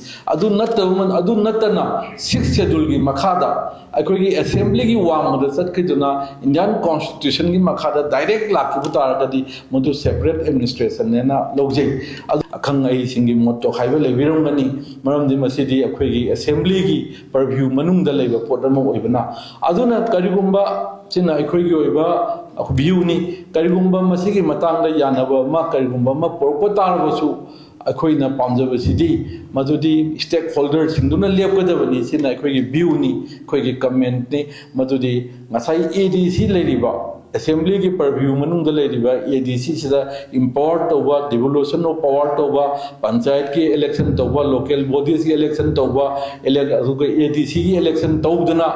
नतना 6 शेड्यूल की मखादा अखोगी असेंबली की वामद चटखिदुना इंडियन कॉन्स्टिट्यूशन की मखादा डायरेक्ट लाखिबु तारगदी मदु सेपरेट एडमिनिस्ट्रेशन नेना लौजे अखंग आई सिंगी मोटो खाइबे लेबिरंगनी मरमदि मसिदी अखोगी असेंबली की परव्यू मनुंग द लेबा पोट अमा ओइबना अदुना करिगुंबा चिना अखोगी ओइबा व्यूनी करिगुंबा मसिगी मतांग यानबा मा करिगुंबा मा पोरपो तारबसु अखोइना पामजबसिदी मदुदी स्टेक होल्डर सिंगदुना लेपगदबनी सिना अखोगी व्यूनी अखोगी कमेंट ने मदुदी ngasai ADC लेरिबा असेंबली की परव्यू मनुंग लेरिबा ADC सिदा इंपोर्ट तोबा डिवोल्यूशन ऑफ पावर तोबा पंचायत की इलेक्शन तोबा लोकल बॉडीज की इलेक्शन तोबा ADC की election तौदना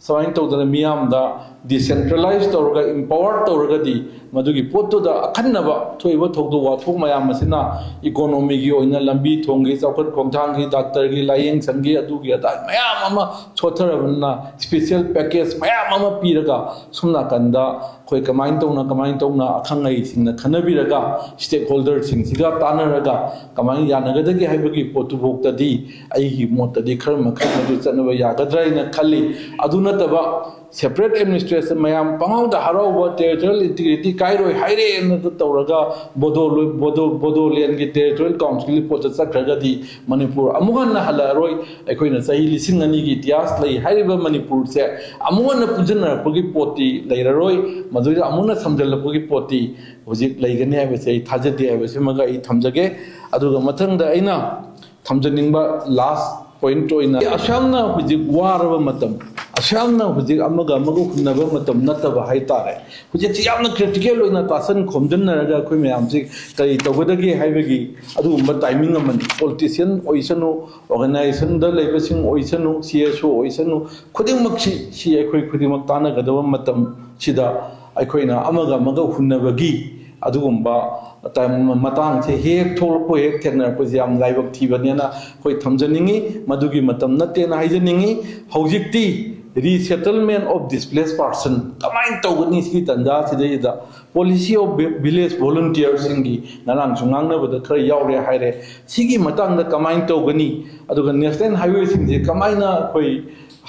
savin तौदना मियामदा decentralise तौरगा empower तौरगदी मदुगी पोतुदा अखन्नबा थोइबा थोगदो वाथोक मयाम मसिना economy की ओइना लंबी थोंगी चौखट खोंथांग की डॉक्टर की लाइंग संगी अदुगी अदा मयाम अमा छोथरबना स्पेशल पैकेज मयाम अमा पीरगा सुमना कंदा खोइ कमाइन तौना अखंगई सिंगना खनबिरगा स्टेक होल्डर सिंगसिगा तानरगा कमाइन यानगदगी हाइबगी पोतु भोक्तदी आइगी मोतदी खर मखर मदु चनबा यागद्राइना खल्ली अदु नतबा सेपरेट एडमिनिस्ट्रेशन मैम पंगाउद हराव टेरिटोरियल इंटीग्रिटी कायरोय हाइरे तौरगा बोडोलैंड की टेरिटोरियल काउंसिल पोत चक्रगदी मणिपुर अमुगन हलरोय अखोइना चही लिसिंग अनी की इतिहास लई हाइरिबा मणिपुर से अमुगन पुजनरपगी पोती लैररोय मदुदा अमुना समजलपगी पोती हुजिक लैगने हाइबसे थाजदे हाइबसे मगा ई थमजगे अदुगा मथंगदा अइना थमजनिंगबा लास्ट पॉइंट ओइना असमना हुजिक वारबा मतम असमना हुजिक अमगा हुनबा मतम नतबा हाइतारे हुजिक यामना क्रिटिकल ओइना तासन खोमदनरगा अखोइ मयाम से कई तौगदगे हाइबगी अदुगुंबा टाइमिंग अमनि पॉलिटिशियन ओइसनु ऑर्गेनाइजेशन द लेबसिंग ओइसनु CSO ओइसनु खुदिमक्सी सी अखोइ खुदिमक तानगदबा मतम सिदा अखोइना अमगा हुनबगी अदुगुंबा मतंग से हेक थोलपो हेक थेनरपसे याम लाइबक थीबनेना कोई थमजनिंगी मदुगी मतम नतेना हाइजनिंगी हौजिकती रीसेटलमेंट ऑफ डिस्प्लेस्ड पर्सन कमाइन तौगनी सी तंजा सिदैदा पॉलिसी ऑफ विलेज वॉलंटियर सिंगी नारांग सुंगांगनबद खर यावरे हाइरे सिगी मतंग कमाइन तौगनी अदुगा नेशनल हाईवे सिंजे कमाइना कोई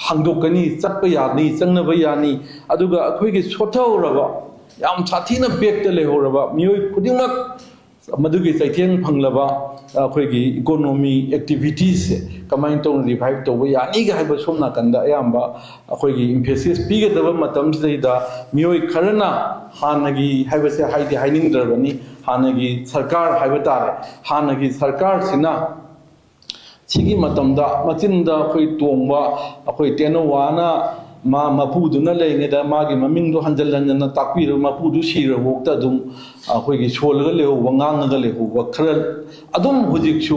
हांगदोकनी चटप यानी चंगनब यानी अदुगा अखोइगी सोथौरबा याम साथीना बेक्ट लेहोरबा मियोय खुदिमक मदुगी चैथेन फंगलबा अखोइगी इकोनॉमी एक्टिविटीज कमाइन तौन रिवाइव तौबा यानी गा हाइबा सोमना कंदा अयाम्बा अखोइगी इम्फेसिस पीगदबा मतम सिदा मियोय खरना हानगी हाइबसे हाइदि हाइनिंगदरबनी हानगी सरकार हाइबा तारे हानगी सरकार सिना सिगी मतमदा मचिनदा अखोइ तोंबा अखोइ तेनोवाना मा मपुदुना लेंगेदा मागी ममिंगदो हंजलनना ताकपीरो मपुदु सिरबोक्ता अदुम अखोइगी सोलगा लेहो वांगांगा लेहो खरल अदुम हुजिकसु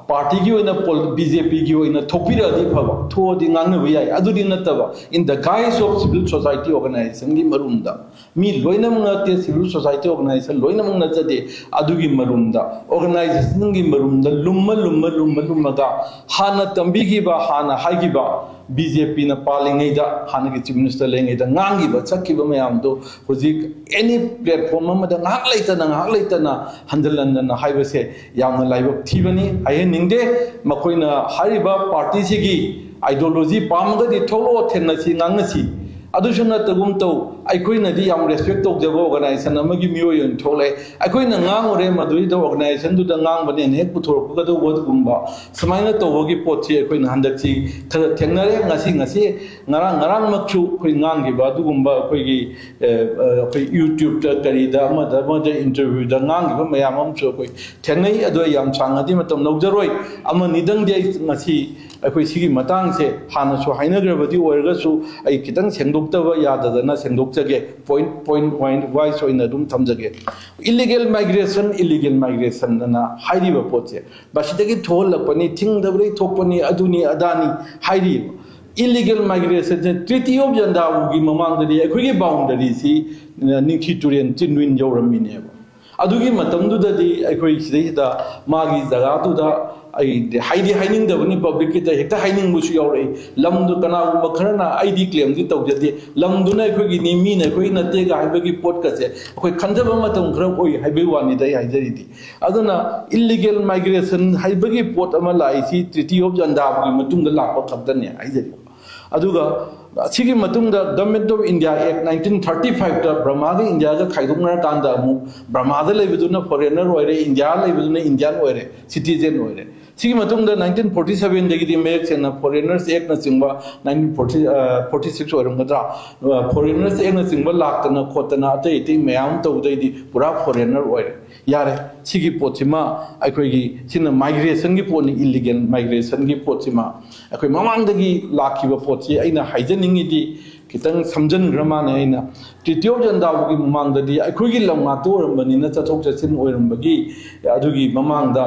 पार्टी की ओइना बीजेपी की ओइना थोपिरादी फबा थोदी ngangnaba yai adudi nattaba in the guise of civil society organization gi marumda mi loinamang ate civil society organization loinamang najade adugi marumda organization gi marumda lumma ga hana tambi gi ba hana haigi ba BJP na palingai da hana gi chief minister lengai da ngangi ba chakki ba mayam do hojik any platform ma da ngak leitana handalan na haiba se yamna laibak thibani ai ningde makoina hariba party sigi ideology pamgadi tholo thenna si ngangna si adusuna tagum to aikoina di yam respect to jabo organization amagi miyoyon thole aikoina ngangore madui do organization du da ngang bane ne puthor ku do bod gumba samaina to bogi pothi aikoina handachi thengnare ngasi ngarang makchu koi ngang gi ba du gumba koi gi koi YouTube ta kari da ma interview da ngang gi ba mayam am chu koi thengai ado yam changadi matam logjaroi ama nidang de ngasi अखोई सिगी मतांग से हाना सो हाइनग्रबदी ओरगसु आई कितंग सेंदोक्तबा याददना सेंदोक्चगे point wise ओइन अदुम थमजगे illegal migration ना हाइरिबा पोचे बासिदगी थोलपनी थिंगदबरे थोपनी अदुनी Adani हाइरि illegal migration se treaty of jandabu gi mamang da di akhoi gi boundary si ningthi turen chinwin yoramine ba adugi matamdu da di akhoi sidai da magi jaga tu da ai haidi haining da bani public ki ta hekta haining bu su yore lamdu kana bu kharana id claim di tawjadi lamdu na akhoi gi ni mi na akhoi na te ga haiba gi pot ka se akhoi khanjaba matam khara oi haibe wani dai haijari di aduna illegal migration haiba gi pot ama lai si treaty of jandabu gi matung da lakpa khabdane haijari aduga sigi matungda government of India Act 1935 da Brahma ga India ga khaidungna kanda mu Brahma da lebiduna foreigner oire India lebiduna Indian oire citizen oire sigi matungda 1947 dagi di mek sena foreigners act na singba 1946 oiram gadra foreigners act na singba laktana khotana ate ite mayam tawdai di pura foreigner oire yare sigi pochima akhoi gi sina migration gi poni illegal migration gi pochima akhoi mamang dagi lakhiba pochi aina haijaningi di kitang samjan gramana aina tityo jandabu gi mamang dadi akhoi gi lamma to rambani na chathok chachin oiram bagi adugi mamang da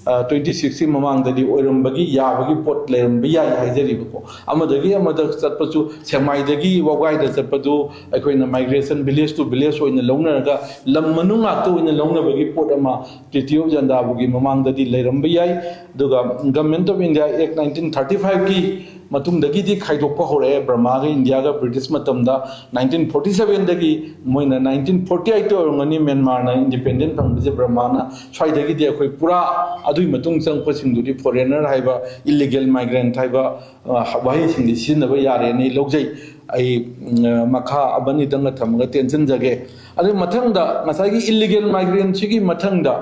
2016 mamang dadi oiram bagi ya bagi pot leram biya haijari bako amadagi amada chatpachu semai dagi wagai da chatpadu akhoi na migration village to village oina longna ga lam manunga to oina longna bagi pot ama tityo jandabu gi mamang dadi leram biya duga government of India Act 1935 gi matung dagi di khaidokpa hore Brahma ga India ga British matamda 1947 dagi moina 1948 orngani Myanmar na independent pangje Brahma na swai dagi di akhoi pura adui matung sang phasing du di foreigner haiba illegal migrant haiba wahi sing di sin ba yare nei logjai ai makha abani dang thamga tension jage adu mathang da ngasai gi illegal migrant chigi mathang da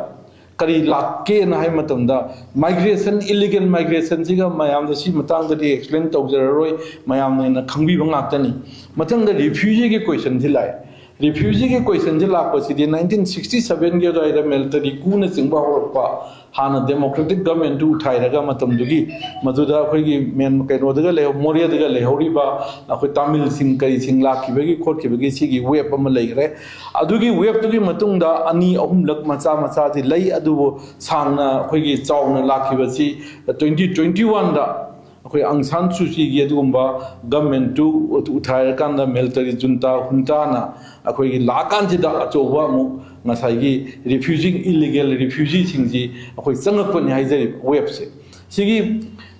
kari lakke na hai matamda migration illegal migration siga mayam da si matang da explain tawjararoi mayam na khangbi ba ngaktani matang da refugee ge question thilai refugee ge question ji lakpa si 1967 ge da military coup na singba horpa hana democratic government tu thairaga matam dugi maduda akhoi gi men kaino daga le moria daga le hori ba akhoi tamil sing kai sing lakhi bagi khot ki bagi sigi web ama leigre adugi web tugi matung da ani ahum lak macha macha di lei adu sangna akhoi gi chawna lakhi ba si 2021 da akhoi Aung San Suu Kyi gi adugumba government tu uthaira kan da military junta hunta na akhoi gi lakan ji da achowa mu ngasai gi refusing illegal refugee singji akhoi changakpani haijari web se sigi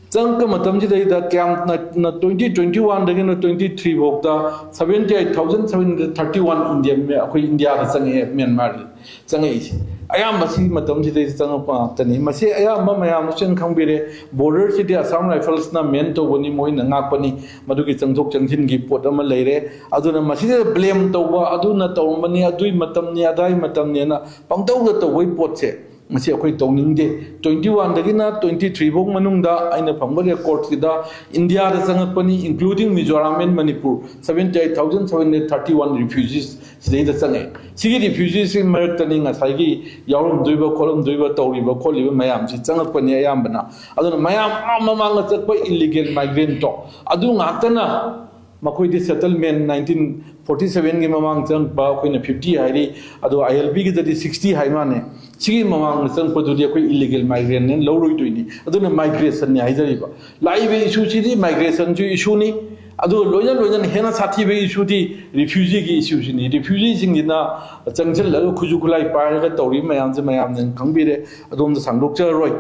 changka matam ji da camp na 2021 dagi na 23 bokta 78731 India da change Myanmar change isi ayam masi matam ji dai changpa tani masi ayam mayam chen khangbire border city Assam Rifles na men to boni moi na ngakpani madugi changthok changthin gi pot ama leire aduna masi blame tawba aduna tawmani adui matam ni adai matam ni na pangtaw da tawai pot se masi akhoi tawning de 21 dagi na 23 bok manung da aina phangba record ki da India da changakpani including Mizoram and Manipur 78731 refugees sidai da change sigi refugees in maratani ngasai gi yawrum duiba kolum duiba tawriba kholiba mayam si changakpani ayambana aduna mayam mamang chakpa illegal migrant to adu ngaktana makoi di settlement 1947 gi mamang chang ba koina 50 hairi adu ILP gi jadi 60 haimane sigi mamang chang padu di koi illegal migrant ne loroi tuini aduna migration ni haijari ba laibe issue chi di migration ju issue ni adu loyan hena sathi be issue di refugee gi issue ni refugee sing dina changjel la khuju khulai pa ga tawri mayam je mayam ne khangbire adom da sangdok cha roi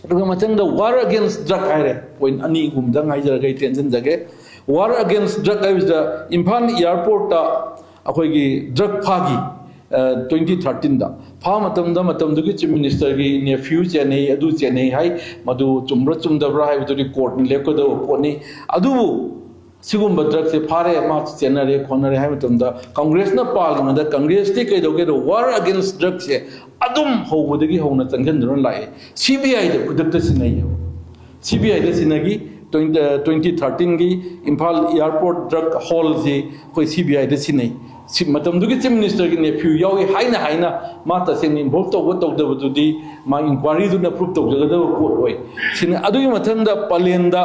adu matang da war against drug haire point ani gumdang haijar ga tension jage war against drug is the Imphal airport ta akhoi gi drug phagi 2013 da pha matam da matam du gi chief minister gi nephew chennai adu chennai hai madu chumra chumdabra hai du court ni leko da poni adu sigumba drug se phare ma chenare khonare hai matam da congress na parliament da congress ti kai doge do war against drug se adum hobudagi hona changjan ron lai CBI da kudak ta sinai CBI da sinagi 2013 gi Imphal airport drug hall ji koi CBI da sinai matam du gi chief minister gi nephew yawi haina ma ta sen involve to da di ma inquiry du na proof to da ko oi sin adu gi mathang da palenda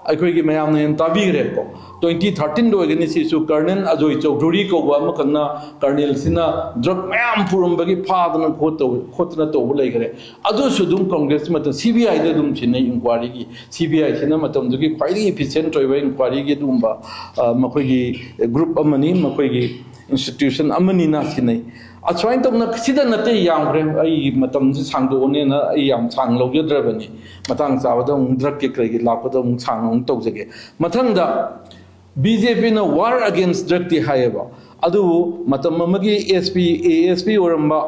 ꯑꯩꯈꯣꯏꯒꯤ ꯃꯌꯥꯝꯅ ꯍꯦꯟꯅ ꯇꯥꯕꯤꯈ꯭ꯔꯦꯀꯣ 2013 ꯗ ꯑꯣꯏꯒꯅꯤ ꯁꯤꯁꯨ colonel Ajoy Chaudhuri ꯀꯧꯕ ꯑꯃꯈꯛꯅ ꯀꯔꯅꯦꯜꯁꯤꯅ drug ꯃꯌꯥꯝ ꯄꯨꯔꯝꯕꯒꯤ ꯐꯥꯗꯅ ꯈꯣꯠꯇꯅ ꯇꯧꯕ ꯂꯩꯈ꯭ꯔꯦ ꯑꯗꯨꯁꯨ ꯑꯗꯨꯝ ꯀꯪꯒ꯭ꯔꯦꯁ ꯃꯇꯝ CBIꯗ ꯑꯗꯨꯝ ꯁꯤꯟꯅꯩ ꯏꯟꯀ꯭ꯋꯥꯔꯤꯒꯤ CBIꯁꯤꯅ ꯃꯇꯝꯗꯨꯒꯤ ꯈ꯭ꯋꯥꯏꯗꯒꯤ ꯏꯐꯤꯁꯤꯌꯦꯟꯠ ꯑꯣꯏꯕ ꯏꯟꯀ꯭ꯋꯥꯔꯤꯒꯤ ꯑꯗꯨꯒꯨꯝꯕ ꯃꯈꯣꯏꯒꯤ ꯒ꯭ꯔꯨꯞ ꯑꯃꯅꯤ ꯃꯈꯣꯏꯒꯤ ꯏꯟꯁꯇꯤꯇ꯭ꯌꯨꯁꯟ ꯑꯃꯅꯤꯅ ꯁꯤꯟꯅꯩ ꯑꯁꯨꯃꯥꯏꯅ ꯇꯧꯅ ꯁꯤꯗ ꯅꯠꯇꯦ ꯌꯥꯝꯈ꯭ꯔꯦ ꯑꯩ ꯃꯇꯝꯁꯤ ꯁꯥꯡꯗꯣꯛꯑꯅꯦꯅ ꯑꯩ ꯌꯥꯝ ꯁꯥꯡ ꯂꯧꯖꯗ꯭ꯔꯕꯅꯤ ꯃꯇꯥꯡ ꯆꯥꯕꯗ ꯑꯃꯨꯛ ꯗ꯭ꯔꯒꯀꯤ ꯀꯔꯤꯒꯤ ꯂꯥꯛꯄꯗ ꯑꯃꯨꯛ ꯁꯥꯡꯅ ꯑꯃꯨꯛ ꯇꯧꯖꯒꯦ ꯃꯊꯪꯗ BJPꯅ ꯋꯥꯔ ꯑꯒꯦꯟꯁ ꯗ꯭ꯔꯒꯇꯤ ꯍꯥꯏꯌꯦꯕ ꯑꯗꯨꯕꯨ ꯃꯇꯝ ꯑꯃꯒꯤ ASP ꯑꯣꯏꯔꯝꯕ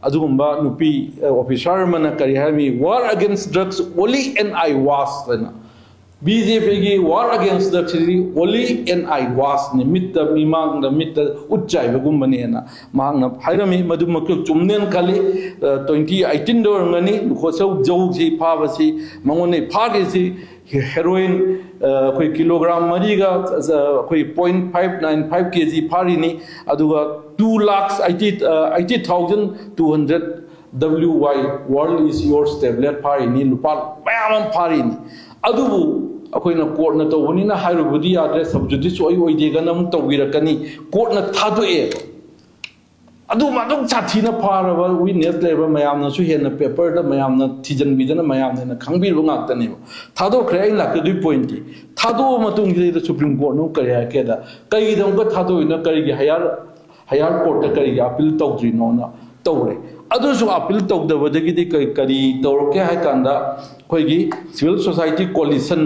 ꯑꯗꯨꯒꯨꯝꯕ ꯅꯨꯄꯤ ꯑꯣꯐꯤꯁꯥꯔ ꯑꯃꯅ ꯀꯔꯤ ꯍꯥꯏꯔꯝꯃꯤ war against drugs only and I was ꯍꯥꯏꯅ BJPꯒꯤ ꯋꯥꯔ ꯑꯒꯦꯟꯁ ꯗ꯭ꯔꯒꯁꯤꯗꯤ ꯑꯣꯟꯂꯤ and I was ꯅꯤ ꯃꯤꯠꯇ ꯃꯤꯃꯥꯡꯗ ꯃꯤꯠꯇ ꯎꯠꯆꯥꯏꯕꯒꯨꯝꯕꯅꯦꯅ ꯃꯍꯥꯛꯅ ꯍꯥꯏꯔꯝꯃꯤ ꯃꯗꯨꯃꯛꯇꯨ ꯆꯨꯝꯅꯦꯅ ꯈꯜꯂꯤ 2018 ꯗ ꯑꯣꯏꯔꯝꯒꯅꯤ ꯂꯨꯈꯣꯠꯁꯧ ꯖꯧꯁꯤ ꯐꯥꯕꯁꯤ ꯃꯉꯣꯟꯗꯩ ꯐꯥꯒꯤꯁꯤ ꯍꯦꯔꯣꯏꯟ ꯑꯩꯈꯣꯏ ꯀꯤꯂꯣꯒ꯭ꯔꯥꯝ ꯃꯔꯤꯒ ꯑꯩꯈꯣꯏ 0.595 kg ꯐꯥꯔꯤꯅꯤ ꯑꯗꯨꯒ 2,80,200 WY World is yours tablet ꯐꯥꯔꯤꯅꯤ ꯂꯨꯄꯥ ꯃꯌꯥꯝ ꯑꯃ ꯐꯥꯔꯤꯅꯤ ꯑꯗꯨꯕꯨ ꯑꯩꯈꯣꯏꯅ ꯀꯣꯔꯠꯅ ꯇꯧꯕꯅꯤꯅ ꯍꯥꯏꯔꯨꯕꯗꯤ ꯌꯥꯗ꯭ꯔꯦ ꯁꯕꯖꯨꯗꯤꯁ ꯑꯣꯏꯗꯦꯒꯅ ꯑꯃꯨꯛ ꯇꯧꯕꯤꯔꯛꯀꯅꯤ ꯀꯣꯔꯠꯅ ꯊꯥꯗꯣꯛꯑꯦꯕ ꯑꯗꯨꯝ ꯁꯥꯊꯤꯅ ꯐꯥꯔꯕ ꯋꯤꯠꯅꯦꯁ ꯂꯩꯔꯕ ꯃꯌꯥꯝꯅꯁꯨ ꯍꯦꯟꯅ ꯄꯦꯄꯔꯗ ꯃꯌꯥꯝꯅ ꯊꯤꯖꯤꯟꯕꯤꯗꯅ ꯃꯌꯥꯝꯅ ꯍꯦꯟꯅ ꯈꯪꯕꯤꯔꯕ ꯉꯥꯛꯇꯅꯦꯕ ꯊꯥꯗꯣꯛꯈ꯭ꯔꯦ ꯑꯩ ꯂꯥꯛꯀꯗꯣꯏ ꯄꯣꯏꯟꯇꯤ ꯊꯥꯗꯣꯛꯑ ꯃꯇꯨꯡꯁꯤꯗ ꯁꯨꯄ꯭ꯔꯤꯝ ꯀꯣꯔꯠꯅ ꯀꯔꯤ ꯍꯥꯏꯔꯛꯀꯦꯗ ꯀꯔꯤꯒꯤꯗꯃꯛꯇ ꯊꯥꯗꯣꯛꯏꯅꯣ ꯀꯔꯤꯒꯤ ꯍꯥꯌꯔ ꯀꯣꯔꯠꯇ ꯀꯔꯤꯒꯤ ꯑꯄꯤꯜ ꯇꯧꯗ꯭ꯔꯤꯅꯣꯅ ꯇꯧꯔꯦ ꯑꯗꯨꯁꯨ ꯑꯄꯤꯜ ꯇꯧꯗꯕꯗꯒꯤꯗꯤ ꯀꯔꯤ ꯇꯧꯔꯛꯀꯦ ꯍꯥꯏ ꯀꯥꯟꯗ ꯑꯩꯈꯣꯏꯒꯤ ꯁꯤꯚꯤꯜ ꯁꯣꯁꯥꯏꯇꯤ ꯀꯣꯂꯤꯁꯟ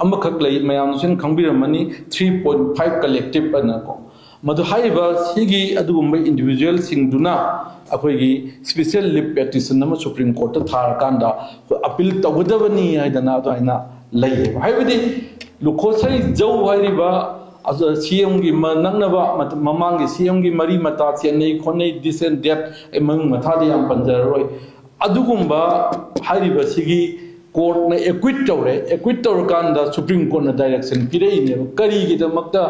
ꯑꯃꯈꯛ ꯂꯩ ꯃꯌꯥꯝꯅꯁꯨ ꯈꯪꯕꯤꯔꯝꯃꯅꯤ 3.5 ꯀꯂꯦꯛꯇꯤꯚ ꯑꯅꯀꯣ ꯃꯗꯨ ꯍꯥꯏꯔꯤꯕ ꯁꯤꯒꯤ ꯑꯗꯨꯒꯨꯝꯕ ꯏꯟꯗꯤꯕꯤꯖꯨꯋꯦꯜꯁꯤꯡꯗꯨꯅ ꯑꯩꯈꯣꯏꯒꯤ ꯁ꯭ꯄꯦꯁꯤꯌꯦꯜ ꯂꯤꯞ ꯄꯦꯇꯤꯁꯟ ꯑꯃ ꯁꯨꯄ꯭ꯔꯤꯝ ꯀꯣꯔꯠꯇ ꯊꯥꯔꯀꯥꯟꯗ ꯑꯄꯤꯜ ꯇꯧꯒꯗꯕꯅꯤ ꯍꯥꯏꯗꯅ ꯑꯗꯨꯃꯥꯏꯅ ꯂꯩꯌꯦꯕ ꯍꯥꯏꯕꯗꯤ ꯂꯨꯈꯣꯁꯩ ꯖꯧ ꯍꯥꯏꯔꯤꯕ CMꯒꯤ ꯅꯛꯅꯕ ꯃꯃꯥꯡꯒꯤ CMꯒꯤ ꯃꯔꯤ ꯃꯇꯥ ꯆꯦꯟꯅꯩ ꯈꯣꯠꯅꯩ ꯗꯤꯁ ꯑꯦꯟ ꯗꯦꯠ ꯑꯩ ꯃꯃꯤꯡ ꯃꯊꯥꯗꯤ ꯌꯥꯝ ꯄꯟꯖꯔꯔꯣꯏ ꯑꯗꯨꯒꯨꯝꯕ ꯍꯥꯏꯔꯤꯕꯁꯤꯒꯤ ꯀꯣꯔꯠꯅ ꯑꯦꯛꯋꯤꯠ ꯇꯧꯔꯦ ꯑꯦꯛꯋꯤꯠ ꯇꯧꯔꯀꯥꯟꯗ ꯁꯨꯄ꯭ꯔꯤꯝ ꯀꯣꯔꯠꯅ ꯗꯥꯏꯔꯦꯛꯁꯟ ꯄꯤꯔꯛꯏꯅꯦꯕ ꯀꯔꯤꯒꯤꯗꯃꯛꯇ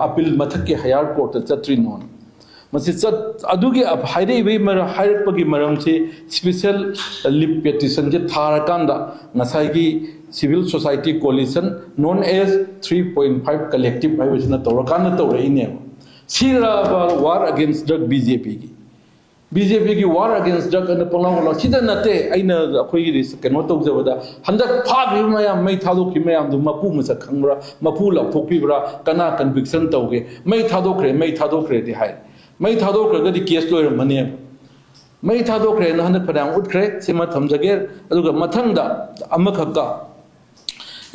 ꯑꯄꯤꯜ ꯃꯊꯛꯀꯤ ꯍꯥꯌꯔ ꯀꯣꯔꯠꯇ ꯆꯠꯇ꯭ꯔꯤꯅꯣꯅ ꯃꯁꯤ ꯑꯗꯨꯒꯤ ꯍꯥꯏꯔꯛꯄꯒꯤ ꯃꯔꯝꯁꯤ ꯁ꯭ꯄꯦꯁꯤꯌꯦꯜ ꯂꯤꯞ ꯄꯦꯇꯤꯁꯟꯁꯦ ꯊꯥꯔꯀꯥꯟꯗ ꯉꯁꯥꯏꯒꯤ ꯁꯤꯚꯤꯜ ꯁꯣꯁꯥꯏꯇꯤ ꯀꯣꯂꯤꯁꯟ ꯅꯣꯟ ꯑꯦꯁ 3.5 ꯀꯂꯦꯛꯇꯤꯚ ꯍꯥꯏꯕꯁꯤꯅ ꯇꯧꯔꯀꯥꯟꯗ ꯇꯧꯔꯛꯏꯅꯦꯕ ꯁꯤꯔꯕ ꯋꯥꯔ ꯑꯒꯦꯟꯁ ꯗ꯭ꯔꯒ BJPꯒꯤ ꯋꯥꯔ ꯑꯒꯦꯟꯁ ꯗ꯭ꯔꯒ ꯑꯅ ꯄꯪꯂꯥꯎ ꯁꯤꯗ ꯅꯠꯇꯦ ꯑꯩꯅ ꯑꯩꯈꯣꯏꯒꯤ ꯀꯩꯅꯣ ꯇꯧꯖꯕꯗ ꯍꯟꯗꯛ ꯐꯥꯈꯤꯕ ꯃꯌꯥꯝ ꯃꯩ ꯊꯥꯗꯣꯛꯈꯤꯕ ꯃꯌꯥꯝꯗꯨ ꯃꯄꯨ ꯃꯁꯛ ꯈꯪꯕ꯭ꯔꯥ ꯃꯄꯨ ꯂꯥꯎꯊꯣꯛꯄꯤꯕ꯭ꯔꯥ ꯀꯅꯥ ꯀꯟꯚꯤꯛꯁꯟ ꯇꯧꯒꯦ ꯃꯩ ꯊꯥꯗꯣꯛꯈ꯭ꯔꯦꯗꯤ ꯍꯥꯏ ꯃꯩ ꯊꯥꯗꯣꯛꯈ꯭ꯔꯒꯗꯤ ꯀꯦꯁ ꯂꯣꯏꯔꯝꯃꯅꯦꯕ ꯃꯩ ꯊꯥꯗꯣꯛꯈ꯭ꯔꯦꯅ ꯍꯟꯗꯛ ꯐꯅꯌꯥꯝ ꯎꯠꯈ꯭ꯔꯦ ꯁꯤꯃ ꯊꯝꯖꯒꯦ ꯑꯗꯨꯒ ꯃꯊꯪꯗ ꯑꯃꯈꯛꯀ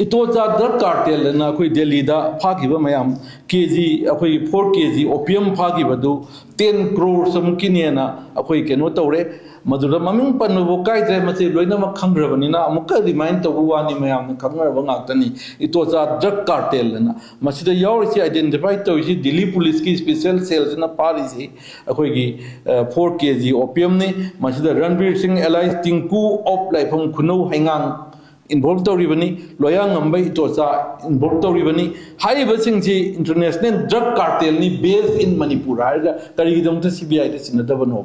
ꯏꯇꯣꯆꯥ ꯗ꯭ꯔꯒ ꯀꯥꯔꯇꯦꯜ ꯑꯅ ꯑꯩꯈꯣꯏ ꯗꯦꯜꯂꯤꯗ ꯐꯥꯈꯤꯕ ꯃꯌꯥꯝ ꯀꯦꯖꯤ ꯑꯩꯈꯣꯏ 4 kg OPM ꯐꯥꯈꯤꯕꯗꯨ 10 crore ꯑꯃꯨꯛꯀꯤꯅꯦꯅ ꯑꯩꯈꯣꯏ ꯀꯩꯅꯣ ꯇꯧꯔꯦ ꯃꯗꯨꯗ ꯃꯃꯤꯡ ꯄꯟꯕꯕꯨ ꯀꯥꯏꯗ꯭ꯔꯦ ꯃꯁꯤ ꯂꯣꯏꯅꯃꯛ ꯈꯪꯈ꯭ꯔꯕꯅꯤꯅ ꯑꯃꯨꯛꯀ ꯔꯤꯃꯥꯏꯟ ꯇꯧꯕ ꯋꯥꯅꯤ ꯃꯌꯥꯝꯅ ꯈꯪꯅꯔꯕ ꯉꯥꯛꯇꯅꯤ ꯏꯇꯣꯆꯥ ꯗ꯭ꯔꯒ ꯀꯥꯔꯇꯦꯜ ꯑꯅ ꯃꯁꯤꯗ ꯌꯥꯎꯔꯤꯁꯤ ꯑꯥꯏꯗꯦꯟꯇꯤꯐꯥꯏ ꯇꯧꯔꯤꯁꯤ ꯗꯤꯜꯂꯤ ꯄꯨꯂꯤꯁꯀꯤ ꯁ꯭ꯄꯦꯁꯤꯌꯦꯜ ꯁꯦꯜꯁꯤꯅ ꯐꯥꯔꯤꯁꯤ ꯑꯩꯈꯣꯏꯒꯤ 4 kg OPMꯅꯤ ꯃꯁꯤꯗ ꯔꯟꯕꯤꯔ ꯁꯤꯡ ꯑꯦꯂꯥꯏꯁ ꯇꯤꯡꯀꯨ ꯑꯣꯞ ꯂꯥꯏꯐꯝ ꯈꯨꯅꯧ ꯍꯩꯉꯥꯡ involved tawribani loyangambay itocha involved tawribani haibasingji international drug cartel ni based in Manipur haiga karigidamta CBI da sinadabano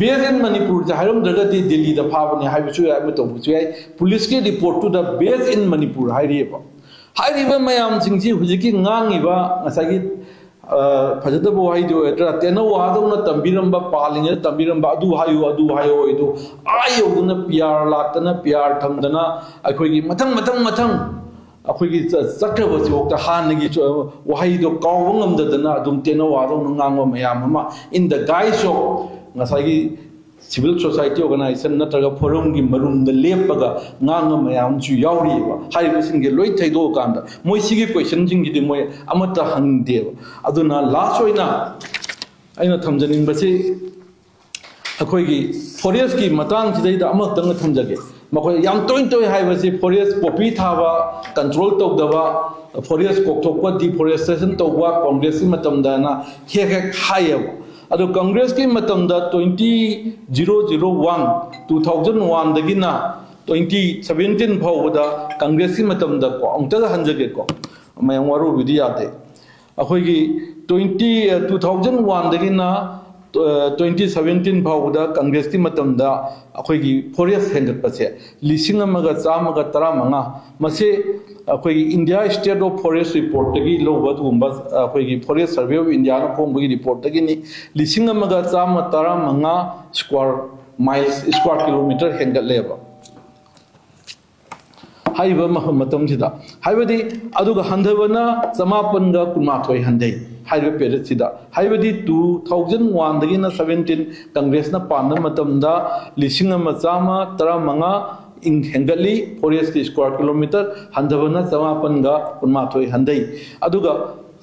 based in Manipur ja hairam dragati Delhi da phabani haibuchu ya matobuchu ya police ke report to the based in Manipur hairiba mayam singji hujiki ngangiba ngasagi fajadabo haido etra teno wadona tambiramba palinga tambiramba adu hayo idu ayoguna PR latana PR thamdana akhoi mathang akhoi chakrabasi okta hanagi wahaido kawwa ngamdadana adum teno wadona ngangwa mayam ama in the guise of ngasagi civil society organization natraga forum gi marum da lepaga nganga mayam chu yauriba haibisin ge loi thaido kanda moi sigi question jing gi moi amata hangdeba aduna last oina aina thamjaning basi akhoi gi forest ki matang chidai da amatang thamjage makoi yam toin haibasi forest poppy thaba control tawdaba forest kokthokpa deforestation tawwa congress ki matamda na hek hayaba ado congress ki matamda 2001 dagina 2017 phawda congress ki matamda ko amta hanjage ko mayang waru bidi yate akhoi gi 2001 dagina 2017 फाउदा Congress की मतमदा अखोगी forest हेंगटपसे लिसिंग अमगा चामगा तरामंगा मसे अखोगी India state of forest report तगी लोबदुंबा अखोगी forest survey of India न फोंबगी रिपोर्ट तगी नि लिसिंग अमगा चाम तरामंगा स्क्वायर माइल्स स्क्वायर किलोमीटर हेंगटलेबा हाइबा मतमसिदा हाइबदी अदुगा हंधबना समापनगा कुमाथोय हंदै हाइबा पेरिसिदा हाइबदी 2001 दगिना 17 कांग्रेस ना पान मतमदा लिसिंग अमा चामा तरामंगा इंग हेंगली फॉरेस्ट की स्क्वायर किलोमीटर हंधबना समापनगा कुमाथोय हंदै अदुगा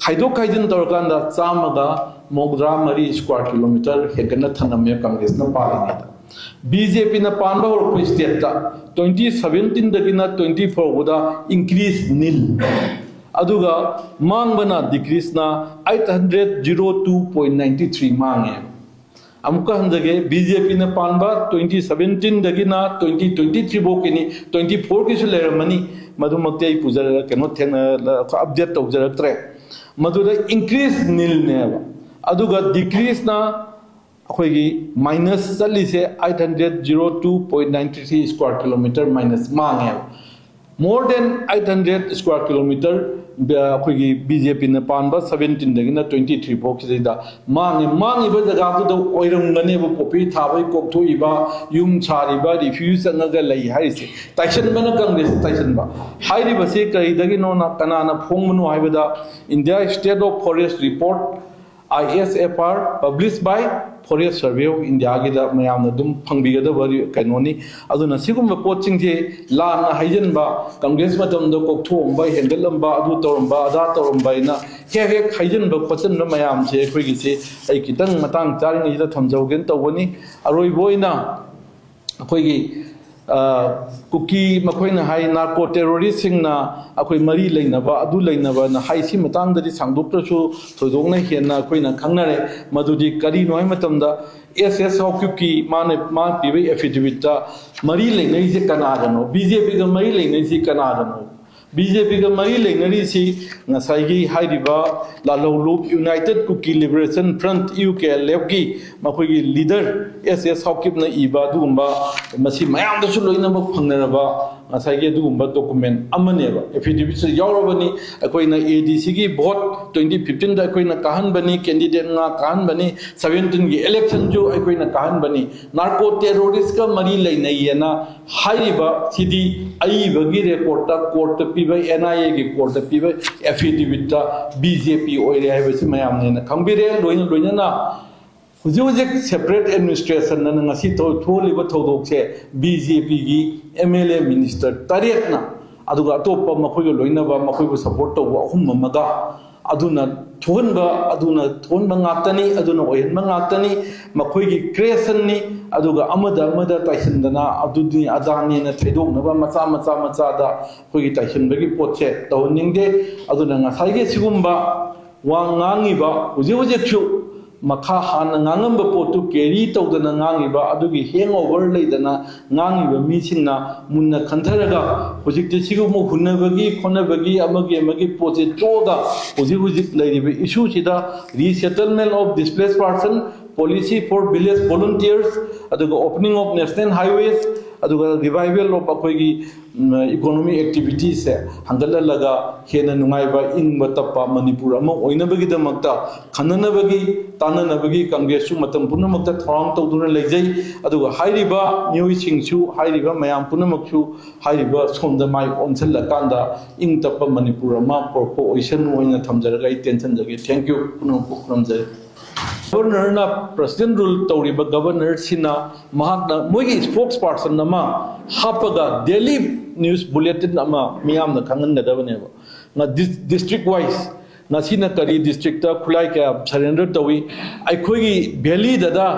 खाइदोक खाइजन तौरकांदा चामगा मोगद्रा मरी स्क्वायर किलोमीटर हेगना थनमे कांग्रेस ना पालिनेदा बीजेपी ना पानबा और स्टेट 2017 दगिना 24 गुदा इंक्रीज निल अदुगा मांगबना डिक्रीज ना 802.93 मांगे अमुका हंदगे बीजेपी ना पानबा 2017 दगिना 2023 बोकिनी 24 की लेरमनी मधुमक्ते पुजर केनो थेंग अपडेट तौजरक्त्रे मधुदा इंक्रीज निल ने अदुगा डिक्रीज ना अखोगी माइनस चलीसे 802.93 स्क्वायर किलोमीटर माइनस मांगे मोर देन 800 स्क्वायर किलोमीटर अखोगी बीजेपी ने पानबा 17 दगिना 23 फोक्सीदा मांगे जगह ओइरंगने कॉपी थाबै कोकथोइबा युम छारिबा रिफ्यूज अंगगा लई हाइसे ताइसनबना कांग्रेस ताइसनबा हाइरिबसे करिदगिनो ना कनाना फोंगमनु हाइबदा India state of forest report ISFR published by Forest Survey of India की दा मयामना दुम फंगबिगदा बरी कैनोनी अदुना सिगुम पोचिंग जे लाना हाइजनबा कांग्रेस मतमदो कोकथोंबा हेंगलंबा अदु तोरंबा अदा तोरंबा इना हे हाइजनबा पचन मयाम से अखोगी से आई कितंग मतंग चारिंग इदा थमजौगेन तवनी अरोइबोइना अखोगी कुकी मखोइना हाई नार्को टेररिस्ट सिंगना अखोई मरी लेनबा अदु लेनबा ना हाई सी मतंगदि सांगदोक्तसु थोदोंना हेना अखोइना खंगनारे मधुदि करी नोय मतमदा SS हॉक्यूकी माने मा पिबे एफिडेविट मरी लेनै से कनादनो बीजेपी गा मरी लेनै से कनादनो बीजेपी का मरी लेनरी सी नसाइगी हाइरिबा लालौलुप United Kuki Liberation Front UKLF की मखोगी लीडर SS हॉकिप न इबा दुगुंबा मसी मयाम दसु लोइनबा फंगनरबा नसाइगी दुगुंबा डॉक्यूमेंट अमनेबा एफिडेविट से यावरबनी अखोइना ADC की वोट 2015 दा अखोइना काहनबनी कैंडिडेट ना काहनबनी 17 की इलेक्शन जो अखोइना काहनबनी नार्को टेररिस्ट का मरी लेनैयना हाइरिबा सिदी आइबगी रिपोर्ट कोर्ट पीबे NIA की कोर्ट पीबे एफिडेविट BJP ओइरे हाइबसी मयामने खंबिरे लोइना हुजिक सेपरेट एडमिनिस्ट्रेशन न ngasi थोलिबा थौदोकसे BJP की MLA मिनिस्टर तरेतना अदुगा अतोप मखोइगो लोइनबा मखोइबो सपोर्ट तौबा अहुम मगा अदुना थोनबा ngakतनी अदुना ओयनबा ngakतनी मखोइगी क्रिएशननी अदुगा अमदा ताइसनदना अदुदि अदानी न थैदोकनबा मचा दा खोइगी ताइसनबगी पोटसे तौनिंगे अदुना ngसाइगे सिगुम्बा वांगांगिबा हुजिजु मखा हान ngangamब पोटु केरी तौदना ngangiba अदुगी हैंगओवर लेदना ngangiba मीसिंगना मुन्ना खंथरगा हुजिकते सिगुमो हुनबगी खोनबगी अमगी पोचे तोगा हुजिक लेरिबे इशू सिदा resettlement of displaced person policy for village volunteers अदुगा ओपनिंग ऑफ नेशनल हाईवेज अदुगा रिवाइवल ऑफ अखोगी इकोनॉमिक एक्टिविटीज से हंगललगा हेना नुंगाइबा इंबा तप्पा मणिपुर अमा ओइनबगी दमक्ता खननबगी ताननबगी कांग्रेस मतम पुनमक्ता थौराम तौदुना लेजै अदुगा हाइरिबा न्यूइसिंगसु हाइरिबा मयाम पुनमक्सु हाइरिबा सोमदमाइ ओनसलकांदा इंग तप्पा मणिपुर अमा पोरपो ओइसन ओइना थमजरगा टेंशन जगे थैंक यू पुनमपु खुरमजै गवर्नर ना प्रेसिडेंट रूल तौरीब गवर्नर सिना महाकना मोगी स्पोक्स पर्सन नमा हापगा डेली न्यूज बुलेटिन अमा मियाम न खंगनगदबनेबा ना डिस्ट्रिक्ट वाइज ना सिना करी डिस्ट्रिक्ट खुलाई का सरेंडर तवी अखोगी वैली ददा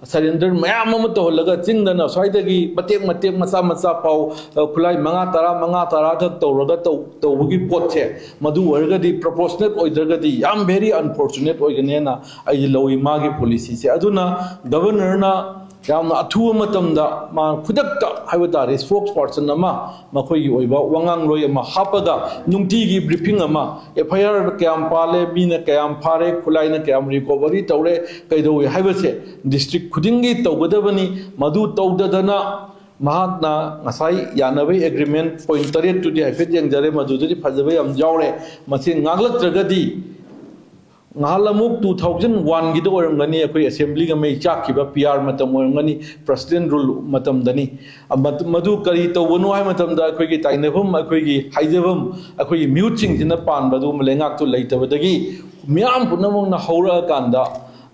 सरेंडर मैम तो लगा चिंगदना स्वाइदगी मतेक मचा पाव खुलाई मंगा तारा तक तौरगा तौबगी पोटे मधु वर्गदी प्रोपोर्शनेट ओइदरगदी याम वेरी अनफॉर्चुनेट ओइगनेना आई लौई मागी पॉलिसी से अदुना गवर्नर ना ꯌꯥꯝꯅ ꯑꯊꯨꯕ ꯃꯇꯝꯗ ꯃꯥ ꯈꯨꯗꯛꯇ ꯍꯥꯏꯕ ꯇꯥꯔꯦ ꯁ꯭ꯄꯣꯛꯁ ꯄꯥꯔꯁꯟ ꯑꯃ ꯃꯈꯣꯏꯒꯤ ꯑꯣꯏꯕ ꯋꯥꯉꯥꯡꯂꯣꯏ ꯑꯃ ꯍꯥꯞꯄꯒ ꯅꯨꯡꯇꯤꯒꯤ ꯕ꯭ꯔꯤꯐꯤꯡ ꯑꯃ FIR ꯀꯌꯥꯝ ꯄꯥꯜꯂꯦ ꯃꯤꯅ ꯀꯌꯥꯝ ꯐꯥꯔꯦ ꯈꯨꯠꯂꯥꯏꯅ ꯀꯌꯥꯝ ꯔꯤꯀꯣꯚꯔꯤ ꯇꯧꯔꯦ ꯀꯩꯗꯧꯏ ꯍꯥꯏꯕꯁꯦ ꯗꯤꯁꯇ꯭ꯔꯤꯛ ꯈꯨꯗꯤꯡꯒꯤ ꯇꯧꯒꯗꯕꯅꯤ ꯃꯗꯨ ꯇꯧꯗꯗꯅ ꯃꯍꯥꯛꯅ ꯉꯁꯥꯏ ꯌꯥꯅꯕꯩ ꯑꯦꯒ꯭ꯔꯤꯃꯦꯟ ꯄꯣꯏꯟꯠ 8ꯇꯨꯗꯤ ꯍꯥꯏꯐꯦꯠ ꯌꯦꯡꯖꯔꯦ ꯃꯗꯨꯗꯗꯤ ꯐꯖꯕ ꯌꯥꯝ ꯌꯥꯎꯔꯦ ꯃꯁꯤ ꯉꯥꯛꯂꯛꯇ꯭ꯔꯒꯗꯤ ꯉꯍꯥꯟ ꯑꯃꯨꯛ 2001ꯒꯤꯗ ꯑꯣꯏꯔꯝꯒꯅꯤ ꯑꯩꯈꯣꯏ ꯑꯦꯁꯦꯝꯕ꯭ꯂꯤꯒ ꯃꯩ ꯆꯥꯛꯈꯤꯕ PR ꯃꯇꯝ ꯑꯣꯏꯔꯝꯒꯅꯤ ꯄ꯭ꯔꯁꯤꯗꯦꯟꯠ ꯔꯨꯜ ꯃꯇꯝꯗꯅꯤ ꯃꯗꯨ ꯀꯔꯤ ꯇꯧꯕꯅꯣ ꯍꯥꯏꯕ ꯃꯇꯝꯗ ꯑꯩꯈꯣꯏꯒꯤ ꯇꯥꯏꯅꯐꯝ ꯑꯩꯈꯣꯏꯒꯤ ꯍꯥꯏꯖꯐꯝ ꯑꯩꯈꯣꯏꯒꯤ ꯃꯤꯍꯨꯠꯁꯤꯡꯁꯤꯅ ꯄꯥꯟꯕꯗꯨ ꯂꯩꯉꯥꯛꯇꯨ ꯂꯩꯇꯕꯗꯒꯤ ꯃꯤꯌꯥꯝ ꯄꯨꯝꯅꯃꯛꯅ ꯍꯧꯔꯛꯑꯀꯥꯟꯗ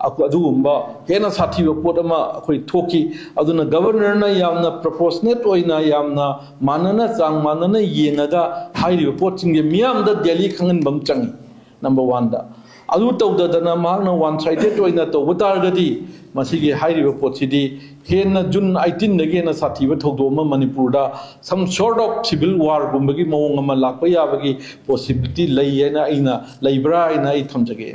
ꯑꯗꯨꯒꯨꯝꯕ ꯍꯦꯟꯅ ꯁꯥꯊꯤꯕ ꯄꯣꯠ ꯑꯃ ꯑꯩꯈꯣꯏ ꯊꯣꯛꯈꯤ ꯑꯗꯨꯅ ꯒꯕꯔꯅꯔꯅ ꯌꯥꯝꯅ ꯄ꯭ꯔꯣꯄꯣꯔꯁꯅꯦꯠ ꯑꯣꯏꯅ ꯌꯥꯝꯅ ꯃꯥꯟꯅꯅ ꯆꯥꯡ ꯃꯥꯟꯅꯅ ꯌꯦꯡꯉꯒ ꯍꯥꯏꯔꯤꯕ ꯄꯣꯠꯁꯤꯡꯁꯦ ꯃꯤꯌꯥꯝꯗ ꯗꯦꯜꯂꯤ ꯈꯪꯍꯟꯕ ꯑꯃ ꯆꯪꯉꯤ ꯅꯝꯕꯔ 1ꯗ ꯑꯗꯨ ꯇꯧꯗꯗꯅ ꯃꯍꯥꯛꯅ ꯋꯥꯟ ꯁꯥꯏꯗꯦꯠ ꯑꯣꯏꯅ ꯇꯧꯕ ꯇꯥꯔꯒꯗꯤ ꯃꯁꯤꯒꯤ ꯍꯥꯏꯔꯤꯕ ꯄꯣꯠꯁꯤꯗꯤ ꯍꯦꯟꯅ ꯖꯨꯟ 18ꯗꯒꯤ ꯍꯦꯟꯅ ꯁꯥꯊꯤꯕ ꯊꯧꯗꯣꯛ ꯑꯃ ꯃꯅꯤꯄꯨꯔꯗ ꯁꯝ ꯁꯣꯔꯠ ꯑꯣꯐ ꯁꯤꯚꯤꯜ ꯋꯥꯔꯒꯨꯝꯕꯒꯤ ꯃꯑꯣꯡ ꯑꯃ ꯂꯥꯛꯄ ꯌꯥꯕꯒꯤ ꯄꯣꯁꯤꯕꯤꯂꯤꯇꯤ ꯂꯩ ꯍꯥꯏꯅ ꯑꯩꯅ ꯂꯩꯕ꯭ꯔꯥ ꯍꯥꯏꯅ ꯑꯩ ꯊꯝꯖꯒꯦ